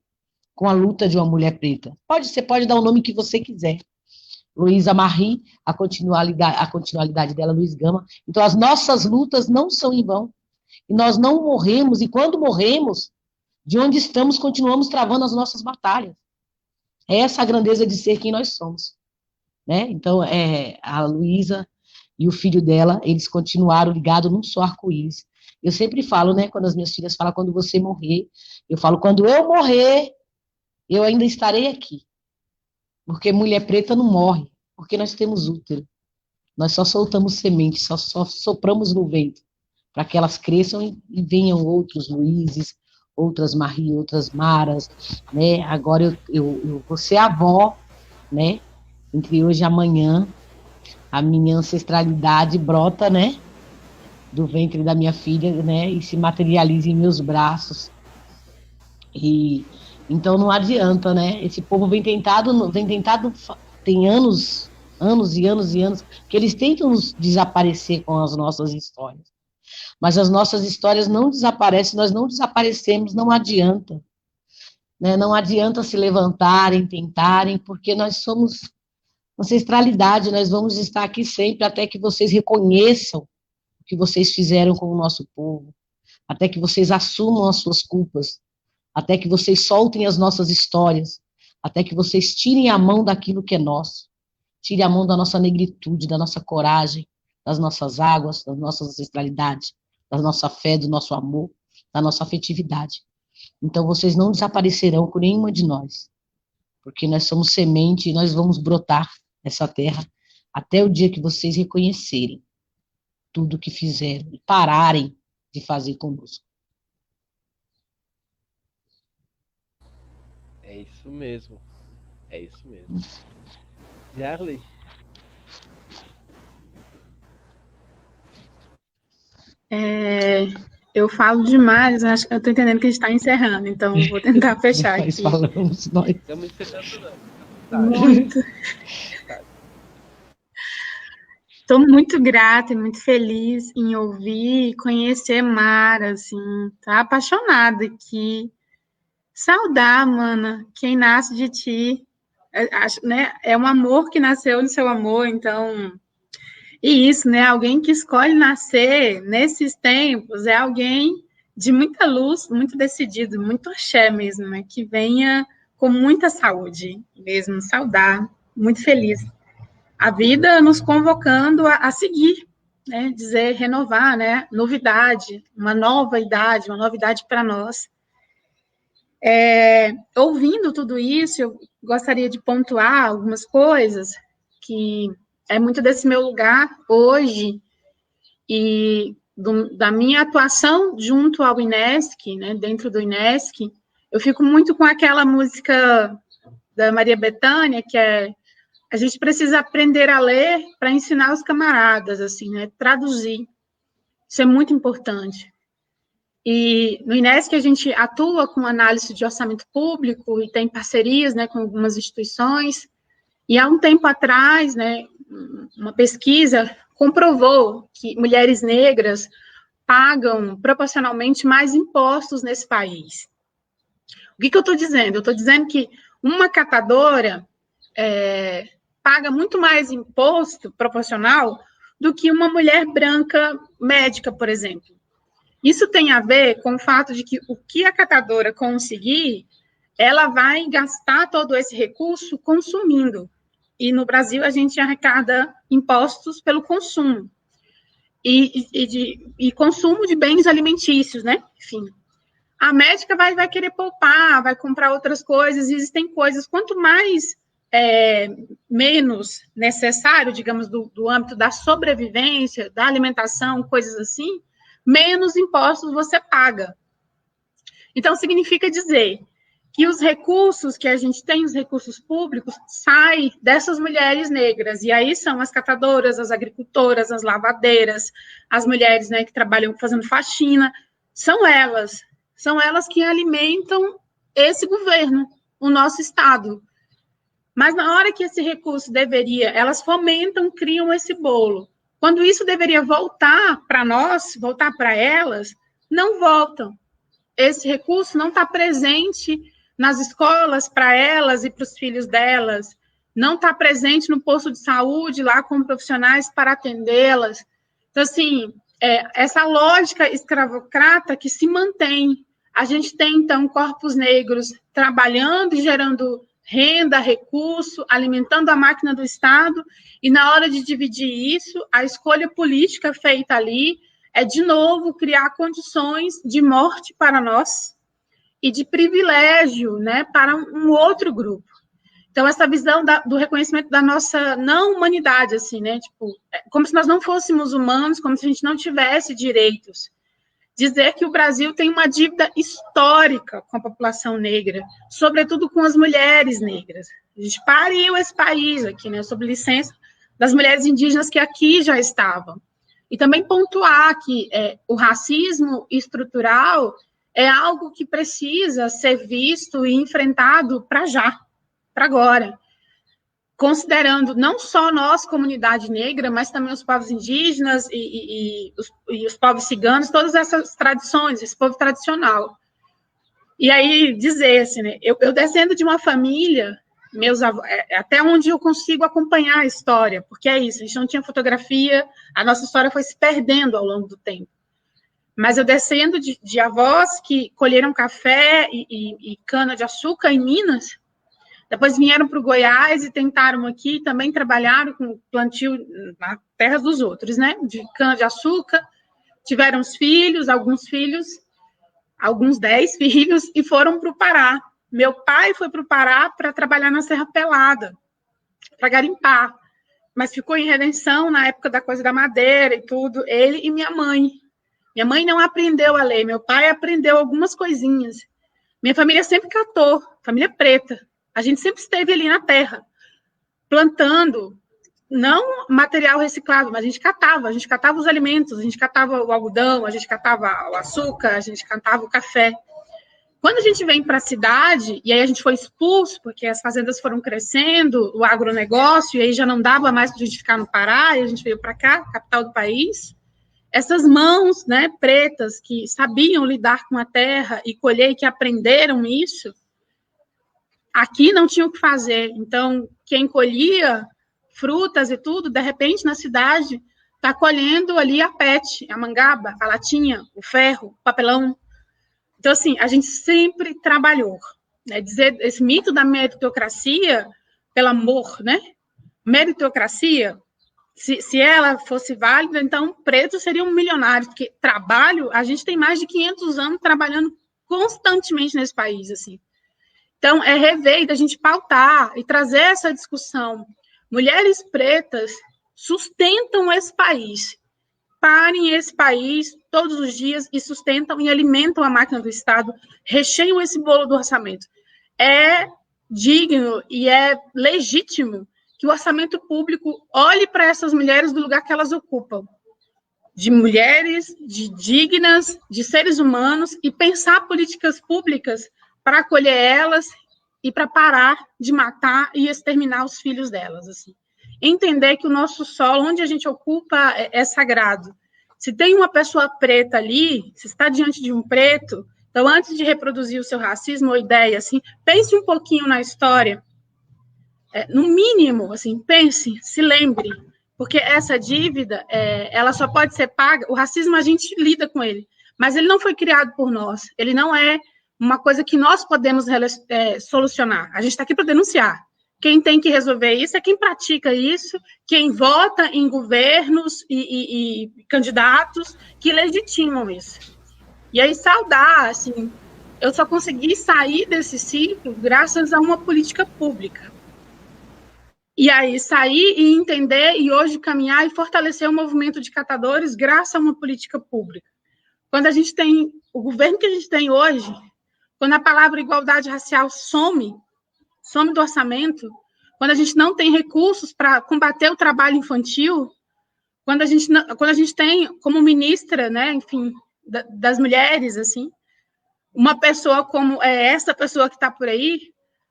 com a luta de uma mulher preta. Você pode dar o nome que você quiser. Luísa Marim, a continualidade dela, Luiz Gama. Então, as nossas lutas não são em vão. E nós não morremos, e quando morremos, de onde estamos, continuamos travando as nossas batalhas. É essa a grandeza de ser quem nós somos. Né? Então, a Luísa e o filho dela, eles continuaram ligados num só arco-íris. Eu sempre falo, né, quando as minhas filhas falam, quando você morrer, eu falo, quando eu morrer, eu ainda estarei aqui. Porque mulher preta não morre, porque nós temos útero. Nós só soltamos semente, só sopramos no vento, para que elas cresçam e venham outros Luíses, outras Marie, outras Maras, né? Agora eu vou ser avó, né? Entre hoje e amanhã, a minha ancestralidade brota, né? Do ventre da minha filha, né? E se materializa em meus braços. E então não adianta, né? Esse povo vem tentado, tem anos e anos e anos, que eles tentam nos desaparecer com as nossas histórias. Mas as nossas histórias não desaparecem, nós não desaparecemos, não adianta. Né? Não adianta se levantarem, tentarem, porque nós somos ancestralidade, nós vamos estar aqui sempre até que vocês reconheçam o que vocês fizeram com o nosso povo, até que vocês assumam as suas culpas, até que vocês soltem as nossas histórias, até que vocês tirem a mão daquilo que é nosso, tirem a mão da nossa negritude, da nossa coragem, das nossas águas, da nossa ancestralidade, da nossa fé, do nosso amor, da nossa afetividade. Então, vocês não desaparecerão com nenhuma de nós, porque nós somos semente e nós vamos brotar nessa terra até o dia que vocês reconhecerem tudo o que fizeram e pararem de fazer conosco. É isso mesmo. É isso mesmo. Yarley? Eu falo demais, acho que eu estou entendendo que a gente está encerrando, então vou tentar fechar aqui. Nós estamos encerrando, não. Muito. Estou muito grata e muito feliz em ouvir e conhecer Mara, assim, tá apaixonada aqui. Saudar, mana, quem nasce de ti, né? É um amor que nasceu no seu amor, então... E isso, né? Alguém que escolhe nascer nesses tempos é alguém de muita luz, muito decidido, muito axé mesmo, né? Que venha com muita saúde mesmo, saudar, muito feliz. A vida nos convocando a seguir, né? Dizer, renovar, né? Novidade, uma nova idade para nós. Ouvindo tudo isso, eu gostaria de pontuar algumas coisas que é muito desse meu lugar hoje e da minha atuação junto ao INESC, né, dentro do INESC, eu fico muito com aquela música da Maria Bethânia, que é a gente precisa aprender a ler para ensinar os camaradas, assim, né, traduzir. Isso é muito importante. E no INESC a gente atua com análise de orçamento público e tem parcerias, né, com algumas instituições. E há um tempo atrás, né, uma pesquisa comprovou que mulheres negras pagam proporcionalmente mais impostos nesse país. O que eu estou dizendo? Eu estou dizendo que uma catadora paga muito mais imposto proporcional do que uma mulher branca médica, por exemplo. Isso tem a ver com o fato de que o que a catadora conseguir, ela vai gastar todo esse recurso consumindo. E no Brasil a gente arrecada impostos pelo consumo. E consumo de bens alimentícios, né? Enfim. A médica vai querer poupar, vai comprar outras coisas, existem coisas, quanto mais menos necessário, digamos, do âmbito da sobrevivência, da alimentação, coisas assim, menos impostos você paga. Então, significa dizer que os recursos que a gente tem, os recursos públicos, saem dessas mulheres negras, e aí são as catadoras, as agricultoras, as lavadeiras, as mulheres, né, que trabalham fazendo faxina, são elas que alimentam esse governo, o nosso Estado. Mas na hora que esse recurso deveria, elas fomentam, criam esse bolo. Quando isso deveria voltar para nós, voltar para elas, não voltam. Esse recurso não está presente nas escolas para elas e para os filhos delas, não está presente no posto de saúde lá com profissionais para atendê-las. Então, assim, essa lógica escravocrata que se mantém. A gente tem, então, corpos negros trabalhando e gerando renda, recurso, alimentando a máquina do Estado, e na hora de dividir isso, a escolha política feita ali é, de novo, criar condições de morte para nós e de privilégio, né, para um outro grupo. Então, essa visão do reconhecimento da nossa não-humanidade, assim, né, tipo, como se nós não fôssemos humanos, como se a gente não tivesse direitos. Dizer que o Brasil tem uma dívida histórica com a população negra, sobretudo com as mulheres negras. A gente pariu esse país aqui, né, sob licença das mulheres indígenas que aqui já estavam. E também pontuar que o racismo estrutural é algo que precisa ser visto e enfrentado para já, para agora. Considerando não só nós, comunidade negra, mas também os povos indígenas e os povos ciganos, todas essas tradições, esse povo tradicional. E aí dizer assim, né, eu descendo de uma família, meus avós, até onde eu consigo acompanhar a história, porque é isso, a gente não tinha fotografia, a nossa história foi se perdendo ao longo do tempo. Mas eu descendo de avós que colheram café e cana-de-açúcar em Minas, depois vieram para o Goiás e tentaram aqui, também trabalharam com plantio na terra dos outros, né? De cana-de-açúcar, tiveram os filhos, alguns 10 filhos, e foram para o Pará. Meu pai foi para o Pará para trabalhar na Serra Pelada, para garimpar, mas ficou em Redenção na época da coisa da madeira e tudo, ele e minha mãe. Minha mãe não aprendeu a ler, meu pai aprendeu algumas coisinhas. Minha família sempre catou, família preta. A gente sempre esteve ali na terra, plantando, não material reciclável, mas a gente catava os alimentos, a gente catava o algodão, a gente catava o açúcar, a gente catava o café. Quando a gente vem para a cidade, e aí a gente foi expulso, porque as fazendas foram crescendo, o agronegócio, e aí já não dava mais para a gente ficar no Pará, e a gente veio para cá, capital do país, essas mãos, né, pretas, que sabiam lidar com a terra e colher, e que aprenderam isso, aqui não tinha o que fazer. Então, quem colhia frutas e tudo, de repente, na cidade, está colhendo ali a PET, a mangaba, a latinha, o ferro, o papelão. Então, assim, a gente sempre trabalhou. Né? Dizer esse mito da meritocracia, pelo amor, né? Meritocracia, se ela fosse válida, então pretos seriam milionários, porque trabalho, a gente tem mais de 500 anos trabalhando constantemente nesse país, assim. Então, é rever e da gente pautar e trazer essa discussão. Mulheres pretas sustentam esse país, parem esse país todos os dias e sustentam e alimentam a máquina do Estado, recheiam esse bolo do orçamento. É digno e é legítimo que o orçamento público olhe para essas mulheres do lugar que elas ocupam, de mulheres, de dignas, de seres humanos, e pensar políticas públicas para acolher elas e para parar de matar e exterminar os filhos delas. Assim. Entender que o nosso solo, onde a gente ocupa, é sagrado. Se tem uma pessoa preta ali, se está diante de um preto, então, antes de reproduzir o seu racismo ou ideia, assim, pense um pouquinho na história. No mínimo, assim, pense, se lembre, porque essa dívida, ela só pode ser paga, o racismo a gente lida com ele, mas ele não foi criado por nós, ele não é uma coisa que nós podemos solucionar, a gente está aqui para denunciar. Quem tem que resolver isso é quem pratica isso, quem vota em governos e candidatos que legitimam isso. E aí, saudar, assim, eu só consegui sair desse ciclo graças a uma política pública. E aí, sair e entender, e hoje caminhar e fortalecer o movimento de catadores graças a uma política pública. Quando a gente tem o governo que a gente tem hoje, quando a palavra igualdade racial some do orçamento, quando a gente não tem recursos para combater o trabalho infantil, quando a gente tem como ministra, né, enfim, das mulheres, assim, uma pessoa como essa pessoa que está por aí,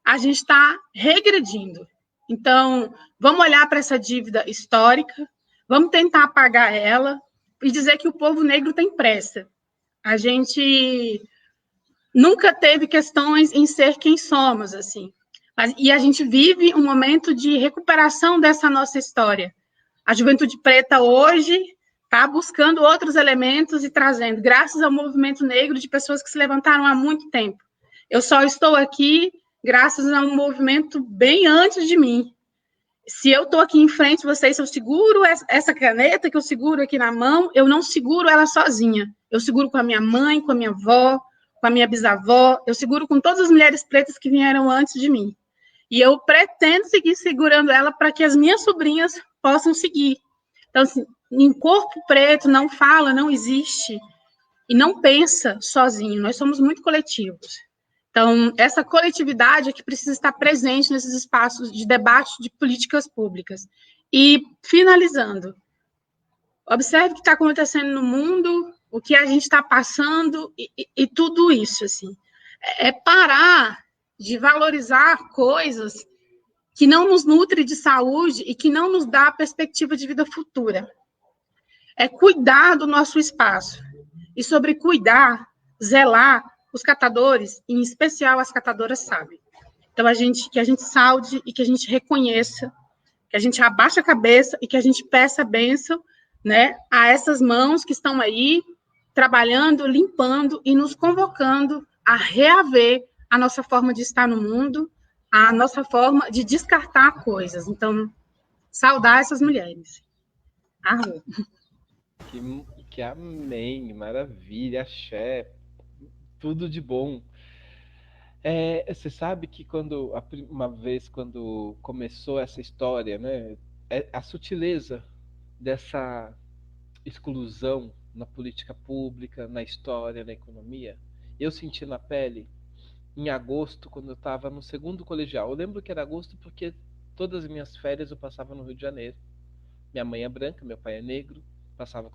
a gente está regredindo. Então, vamos olhar para essa dívida histórica, vamos tentar pagar ela e dizer que o povo negro tem pressa. A gente nunca teve questões em ser quem somos, assim. E a gente vive um momento de recuperação dessa nossa história. A juventude preta hoje está buscando outros elementos e trazendo, graças ao movimento negro de pessoas que se levantaram há muito tempo. Eu só estou aqui graças a um movimento bem antes de mim. Se eu estou aqui em frente de vocês, se eu seguro essa caneta que eu seguro aqui na mão, eu não seguro ela sozinha. Eu seguro com a minha mãe, com a minha avó, com a minha bisavó, eu seguro com todas as mulheres pretas que vieram antes de mim. E eu pretendo seguir segurando ela para que as minhas sobrinhas possam seguir. Então, assim, em corpo preto não fala, não existe e não pensa sozinho. Nós somos muito coletivos. Então, essa coletividade é que precisa estar presente nesses espaços de debate de políticas públicas. E, finalizando, observe o que está acontecendo no mundo, o que a gente está passando e tudo isso, assim. É parar de valorizar coisas que não nos nutrem de saúde e que não nos dá perspectiva de vida futura. É cuidar do nosso espaço. E sobre cuidar, zelar, os catadores, em especial as catadoras, sabem. Então, que a gente saude e que a gente reconheça, que a gente abaixe a cabeça e que a gente peça a bênção, né, a essas mãos que estão aí, trabalhando, limpando e nos convocando a reaver a nossa forma de estar no mundo, a nossa forma de descartar coisas. Então, saudar essas mulheres. Arrou. Que amém, maravilha, axé, tudo de bom. Você sabe que uma vez quando começou essa história, né, a sutileza dessa exclusão na política pública, na história, na economia, eu senti na pele em agosto, quando eu estava no segundo colegial. Eu lembro que era agosto porque todas as minhas férias eu passava no Rio de Janeiro. Minha mãe é branca, meu pai é negro, passava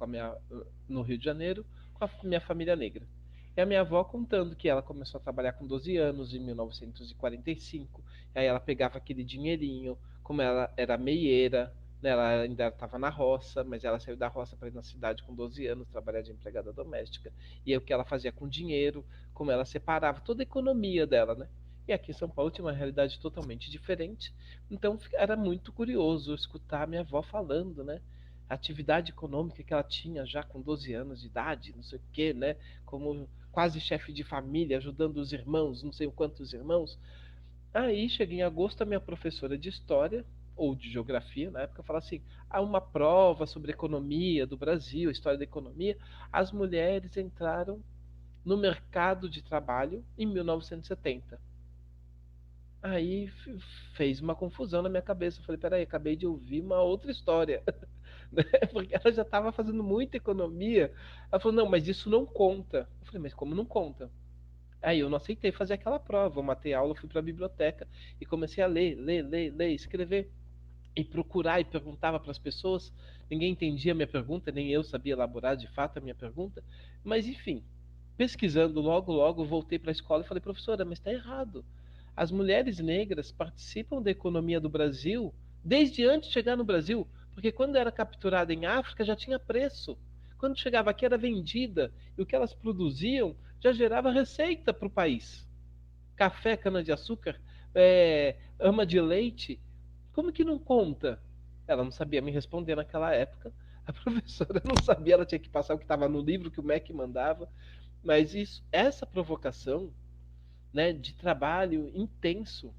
no Rio de Janeiro com a minha família negra. E a minha avó contando que ela começou a trabalhar com 12 anos, em 1945, e aí ela pegava aquele dinheirinho, como ela era meieira, né, ela ainda estava na roça, mas ela saiu da roça para ir na cidade com 12 anos, trabalhar de empregada doméstica, e aí o que ela fazia com dinheiro, como ela separava toda a economia dela, né? E aqui em São Paulo tinha uma realidade totalmente diferente, então era muito curioso escutar a minha avó falando, né? A atividade econômica que ela tinha já com 12 anos de idade, não sei o quê, né? Como quase chefe de família, ajudando os irmãos, não sei o quantos irmãos. Aí, cheguei em agosto, a minha professora de história, ou de geografia, na época, fala assim, há uma prova sobre economia do Brasil, história da economia, as mulheres entraram no mercado de trabalho em 1970. Aí fez uma confusão na minha cabeça. Eu falei, peraí, acabei de ouvir uma outra história. Porque ela já estava fazendo muita economia. Ela falou, não, mas isso não conta. Eu falei, mas como não conta? Aí eu não aceitei fazer aquela prova. Eu matei a aula, fui para a biblioteca e comecei a ler, escrever e procurar e perguntava para as pessoas. Ninguém entendia a minha pergunta, nem eu sabia elaborar de fato a minha pergunta. Mas enfim, pesquisando logo voltei para a escola e falei, professora, mas está errado. As mulheres negras participam da economia do Brasil desde antes de chegar no Brasil, porque quando era capturada em África já tinha preço. Quando chegava aqui era vendida, e o que elas produziam já gerava receita para o país. Café, cana-de-açúcar, ama de leite. Como que não conta? Ela não sabia me responder naquela época. A professora não sabia, ela tinha que passar o que estava no livro que o MEC mandava. Mas essa provocação, né, de trabalho intenso,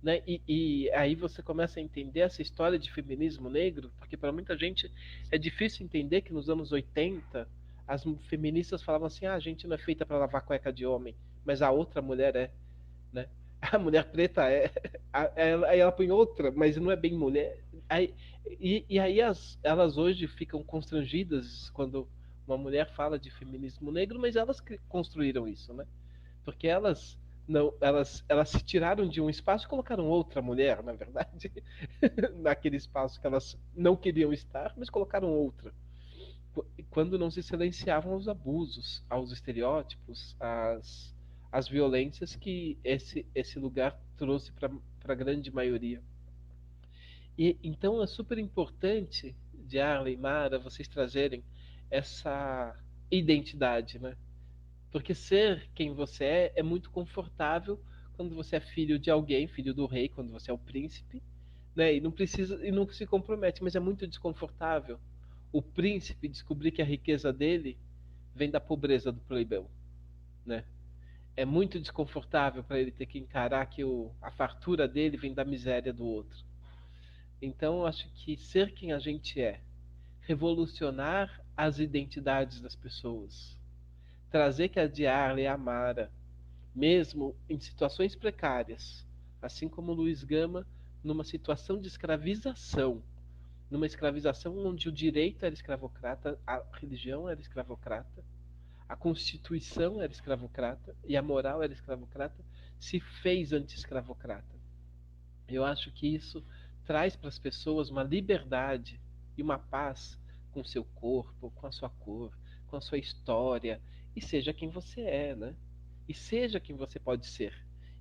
né, e aí você começa a entender essa história de feminismo negro, porque para muita gente é difícil entender que nos anos 80 as feministas falavam assim: a gente não é feita para lavar cueca de homem, mas a outra mulher é, né? A mulher preta é, aí ela põe outra, mas não é bem mulher. E aí elas hoje ficam constrangidas quando uma mulher fala de feminismo negro, mas elas construíram isso, né? Porque elas não, elas se tiraram de um espaço e colocaram outra mulher, na verdade, naquele espaço que elas não queriam estar, mas colocaram outra. Quando não se silenciavam os abusos, aos estereótipos, as violências que esse lugar trouxe para a grande maioria. E então é super importante, Diarla e Mara, vocês trazerem essa identidade, né? Porque ser quem você é muito confortável quando você é filho de alguém, filho do rei, quando você é o príncipe, né? E não precisa e não se compromete, mas é muito desconfortável o príncipe descobrir que a riqueza dele vem da pobreza do plebeu, né? É muito desconfortável para ele ter que encarar que a fartura dele vem da miséria do outro. Então, eu acho que ser quem a gente é, revolucionar as identidades das pessoas, trazer que a Diarla e a Mara, mesmo em situações precárias, assim como o Luiz Gama, numa situação de escravização, numa escravização onde o direito era escravocrata, a religião era escravocrata, a Constituição era escravocrata e a moral era escravocrata, se fez anti-escravocrata. Eu acho que isso traz para as pessoas uma liberdade e uma paz com o seu corpo, com a sua cor, com a sua história, e seja quem você é, né? E seja quem você pode ser.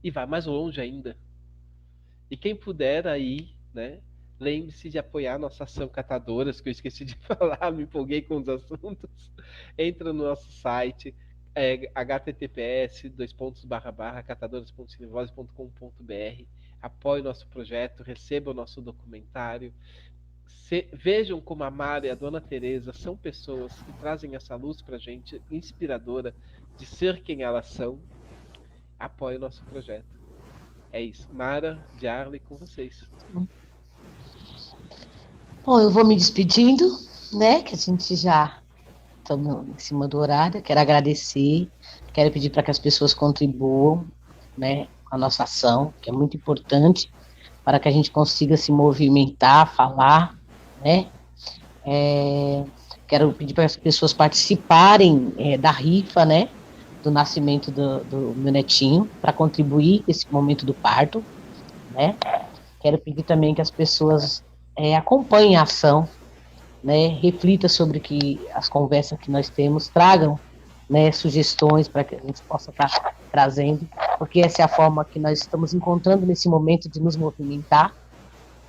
E vá mais longe ainda. E quem puder aí, né? Lembre-se de apoiar nossa ação Catadoras, que eu esqueci de falar, me empolguei com os assuntos. Entra no nosso site, https://catadoras.cinevozes.com.br. Apoie o nosso projeto, receba o nosso documentário. Vejam como a Mara e a Dona Teresa são pessoas que trazem essa luz pra gente, inspiradora, de ser quem elas são. Apoie o nosso projeto. É isso. Mara, Diarla, com vocês. Bom, eu vou me despedindo, né? Que a gente já está em cima do horário. Quero agradecer, quero pedir para que as pessoas contribuam, né, com a nossa ação, que é muito importante para que a gente consiga se movimentar, falar, né? Quero pedir para as pessoas participarem da rifa, né? Do nascimento do meu netinho, para contribuir nesse momento do parto, né? Quero pedir também que as pessoas acompanhem a ação, né? Reflitam sobre as conversas que nós temos, tragam, né, sugestões para que a gente possa estar trazendo, porque essa é a forma que nós estamos encontrando nesse momento de nos movimentar,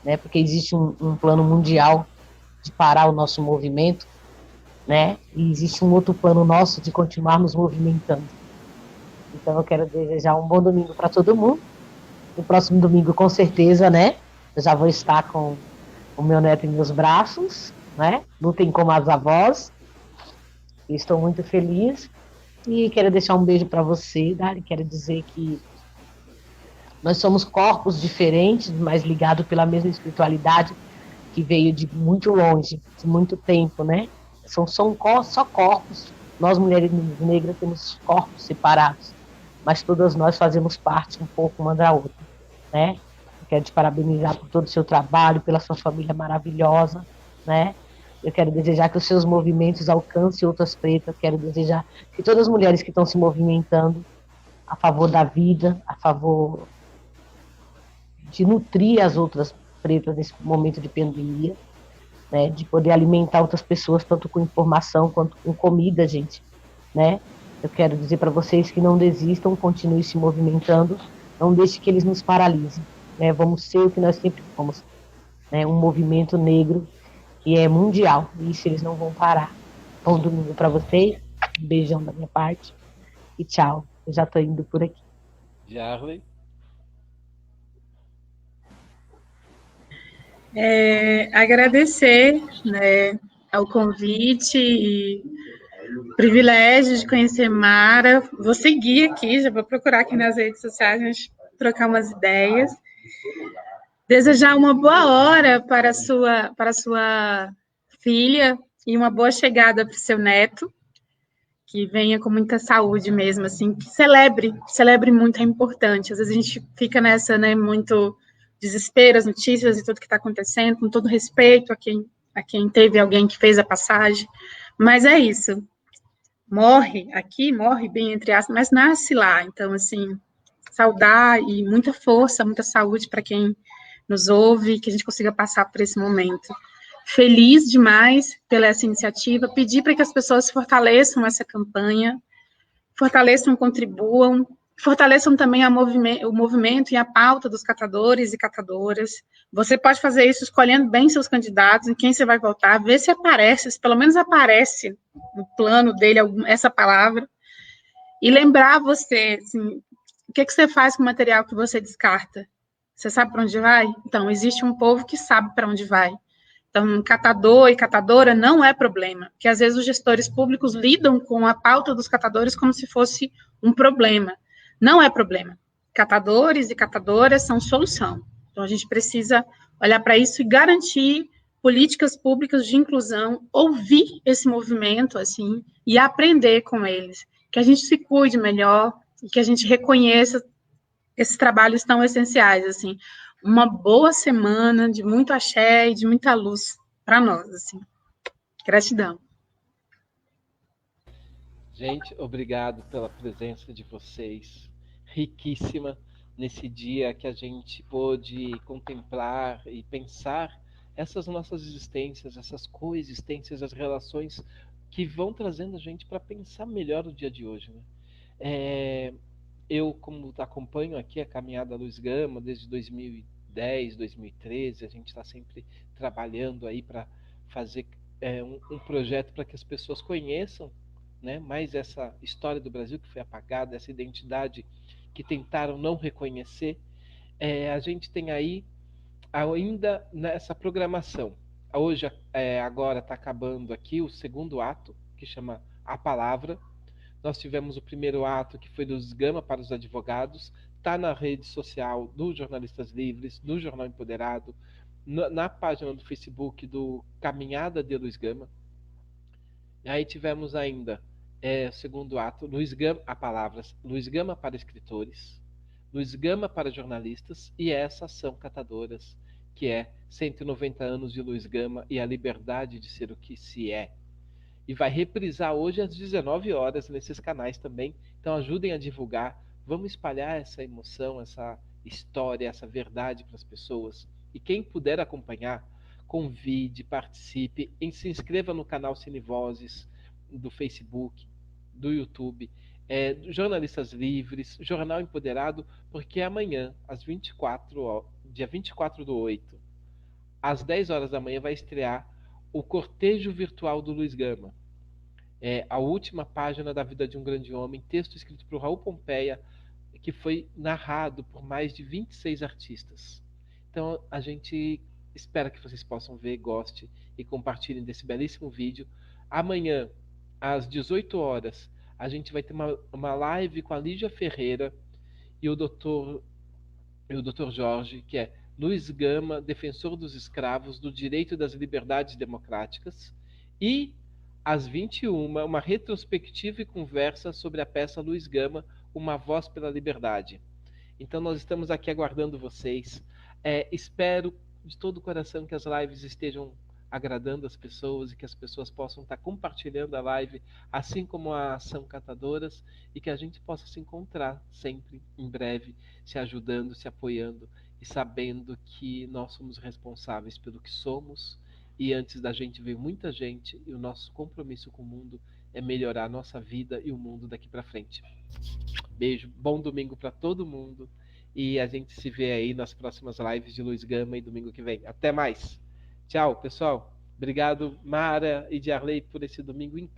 né? Porque existe um plano mundial de parar o nosso movimento, né? E existe um outro plano nosso de continuar nos movimentando. Então eu quero desejar um bom domingo para todo mundo. No próximo domingo, com certeza, né? Eu já vou estar com o meu neto em meus braços, né? Lutem como as avós. Estou muito feliz. E quero deixar um beijo para você, Dari. Quero dizer que nós somos corpos diferentes, mas ligados pela mesma espiritualidade que veio de muito longe, de muito tempo, né? São só corpos. Nós, mulheres negras, temos corpos separados, mas todas nós fazemos parte um pouco uma da outra, né? Eu quero te parabenizar por todo o seu trabalho, pela sua família maravilhosa, né? Eu quero desejar que os seus movimentos alcancem outras pretas. Quero desejar que todas as mulheres que estão se movimentando a favor da vida, a favor de nutrir as outras pretas nesse momento de pandemia, né, de poder alimentar outras pessoas, tanto com informação quanto com comida, gente, né? Eu quero dizer para vocês que não desistam, continuem se movimentando, não deixe que eles nos paralisem, né? Vamos ser o que nós sempre fomos, né? Um movimento negro que é mundial, e isso eles não vão parar. Bom domingo para vocês. Um beijão da minha parte. E tchau. Eu já tô indo por aqui. Jarley? Agradecer, né, ao convite e o privilégio de conhecer Mara. Vou seguir aqui, já vou procurar aqui nas redes sociais, a gente trocar umas ideias. Desejar uma boa hora para a sua filha e uma boa chegada para o seu neto, que venha com muita saúde mesmo, assim, que celebre muito, é importante. Às vezes a gente fica nessa, né, muito desespero, as notícias e tudo que está acontecendo, com todo respeito a quem teve alguém que fez a passagem, mas é isso. Morre aqui, morre bem entre aspas, mas nasce lá. Então, assim, saudar e muita força, muita saúde para quem nos ouve, que a gente consiga passar por esse momento. Feliz demais pela essa iniciativa, pedir para que as pessoas fortaleçam essa campanha, fortaleçam, contribuam, fortaleçam também o movimento e a pauta dos catadores e catadoras. Você pode fazer isso escolhendo bem seus candidatos, em quem você vai votar, ver se aparece, se pelo menos aparece no plano dele essa palavra, e lembrar você, assim, o que você faz com o material que você descarta? Você sabe para onde vai? Então, existe um povo que sabe para onde vai. Então, catador e catadora não é problema, porque às vezes os gestores públicos lidam com a pauta dos catadores como se fosse um problema. Não é problema. Catadores e catadoras são solução. Então, a gente precisa olhar para isso e garantir políticas públicas de inclusão, ouvir esse movimento, assim, e aprender com eles. Que a gente se cuide melhor e que a gente reconheça esses trabalhos tão essenciais, assim. Uma boa semana de muito axé e de muita luz para nós, assim. Gratidão. Gente, obrigado pela presença de vocês. Riquíssima nesse dia que a gente pôde contemplar e pensar essas nossas existências, essas coexistências, as relações que vão trazendo a gente para pensar melhor o dia de hoje, né? Eu, como acompanho aqui a caminhada Luiz Gama desde 2010, 2013, a gente está sempre trabalhando aí para fazer um projeto para que as pessoas conheçam, né, mais essa história do Brasil que foi apagada, essa identidade que tentaram não reconhecer. A gente tem aí ainda nessa programação. Hoje, agora está acabando aqui o segundo ato, que chama A Palavra. Nós tivemos o primeiro ato, que foi do Gama para os advogados, está na rede social do Jornalistas Livres, do Jornal Empoderado, na página do Facebook do Caminhada de Luiz Gama. E aí tivemos ainda o segundo ato, Luiz Gama para escritores, Luiz Gama para jornalistas e essa ação Catadoras, que é 190 anos de Luiz Gama e a liberdade de ser o que se é. E vai reprisar hoje às 19 horas nesses canais também. Então ajudem a divulgar. Vamos espalhar essa emoção, essa história, essa verdade para as pessoas. E quem puder acompanhar, convide, participe, se inscreva no canal Cine Vozes, do Facebook, do YouTube, Jornalistas Livres, Jornal Empoderado, porque amanhã, dia 24/8, às 10 horas da manhã, vai estrear o Cortejo Virtual do Luiz Gama. A última página da vida de um grande homem, texto escrito por Raul Pompeia, que foi narrado por mais de 26 artistas. Então a gente espera que vocês possam ver, gostem e compartilhem desse belíssimo vídeo. Amanhã, às 18 horas, a gente vai ter uma live com a Lígia Ferreira e o Dr. Jorge, que é Luiz Gama, defensor dos escravos, do direito das liberdades democráticas, e às 21, uma retrospectiva e conversa sobre a peça Luiz Gama, Uma Voz pela Liberdade. Então nós estamos aqui aguardando vocês. Espero de todo o coração que as lives estejam agradando as pessoas e que as pessoas possam estar compartilhando a live, assim como a ação Catadoras, e que a gente possa se encontrar sempre, em breve, se ajudando, se apoiando e sabendo que nós somos responsáveis pelo que somos, e antes da gente veio muita gente, e o nosso compromisso com o mundo é melhorar a nossa vida e o mundo daqui para frente. Beijo, bom domingo para todo mundo, e a gente se vê aí nas próximas lives de Luiz Gama e domingo que vem. Até mais! Tchau, pessoal! Obrigado, Mara e Diarley, por esse domingo incrível.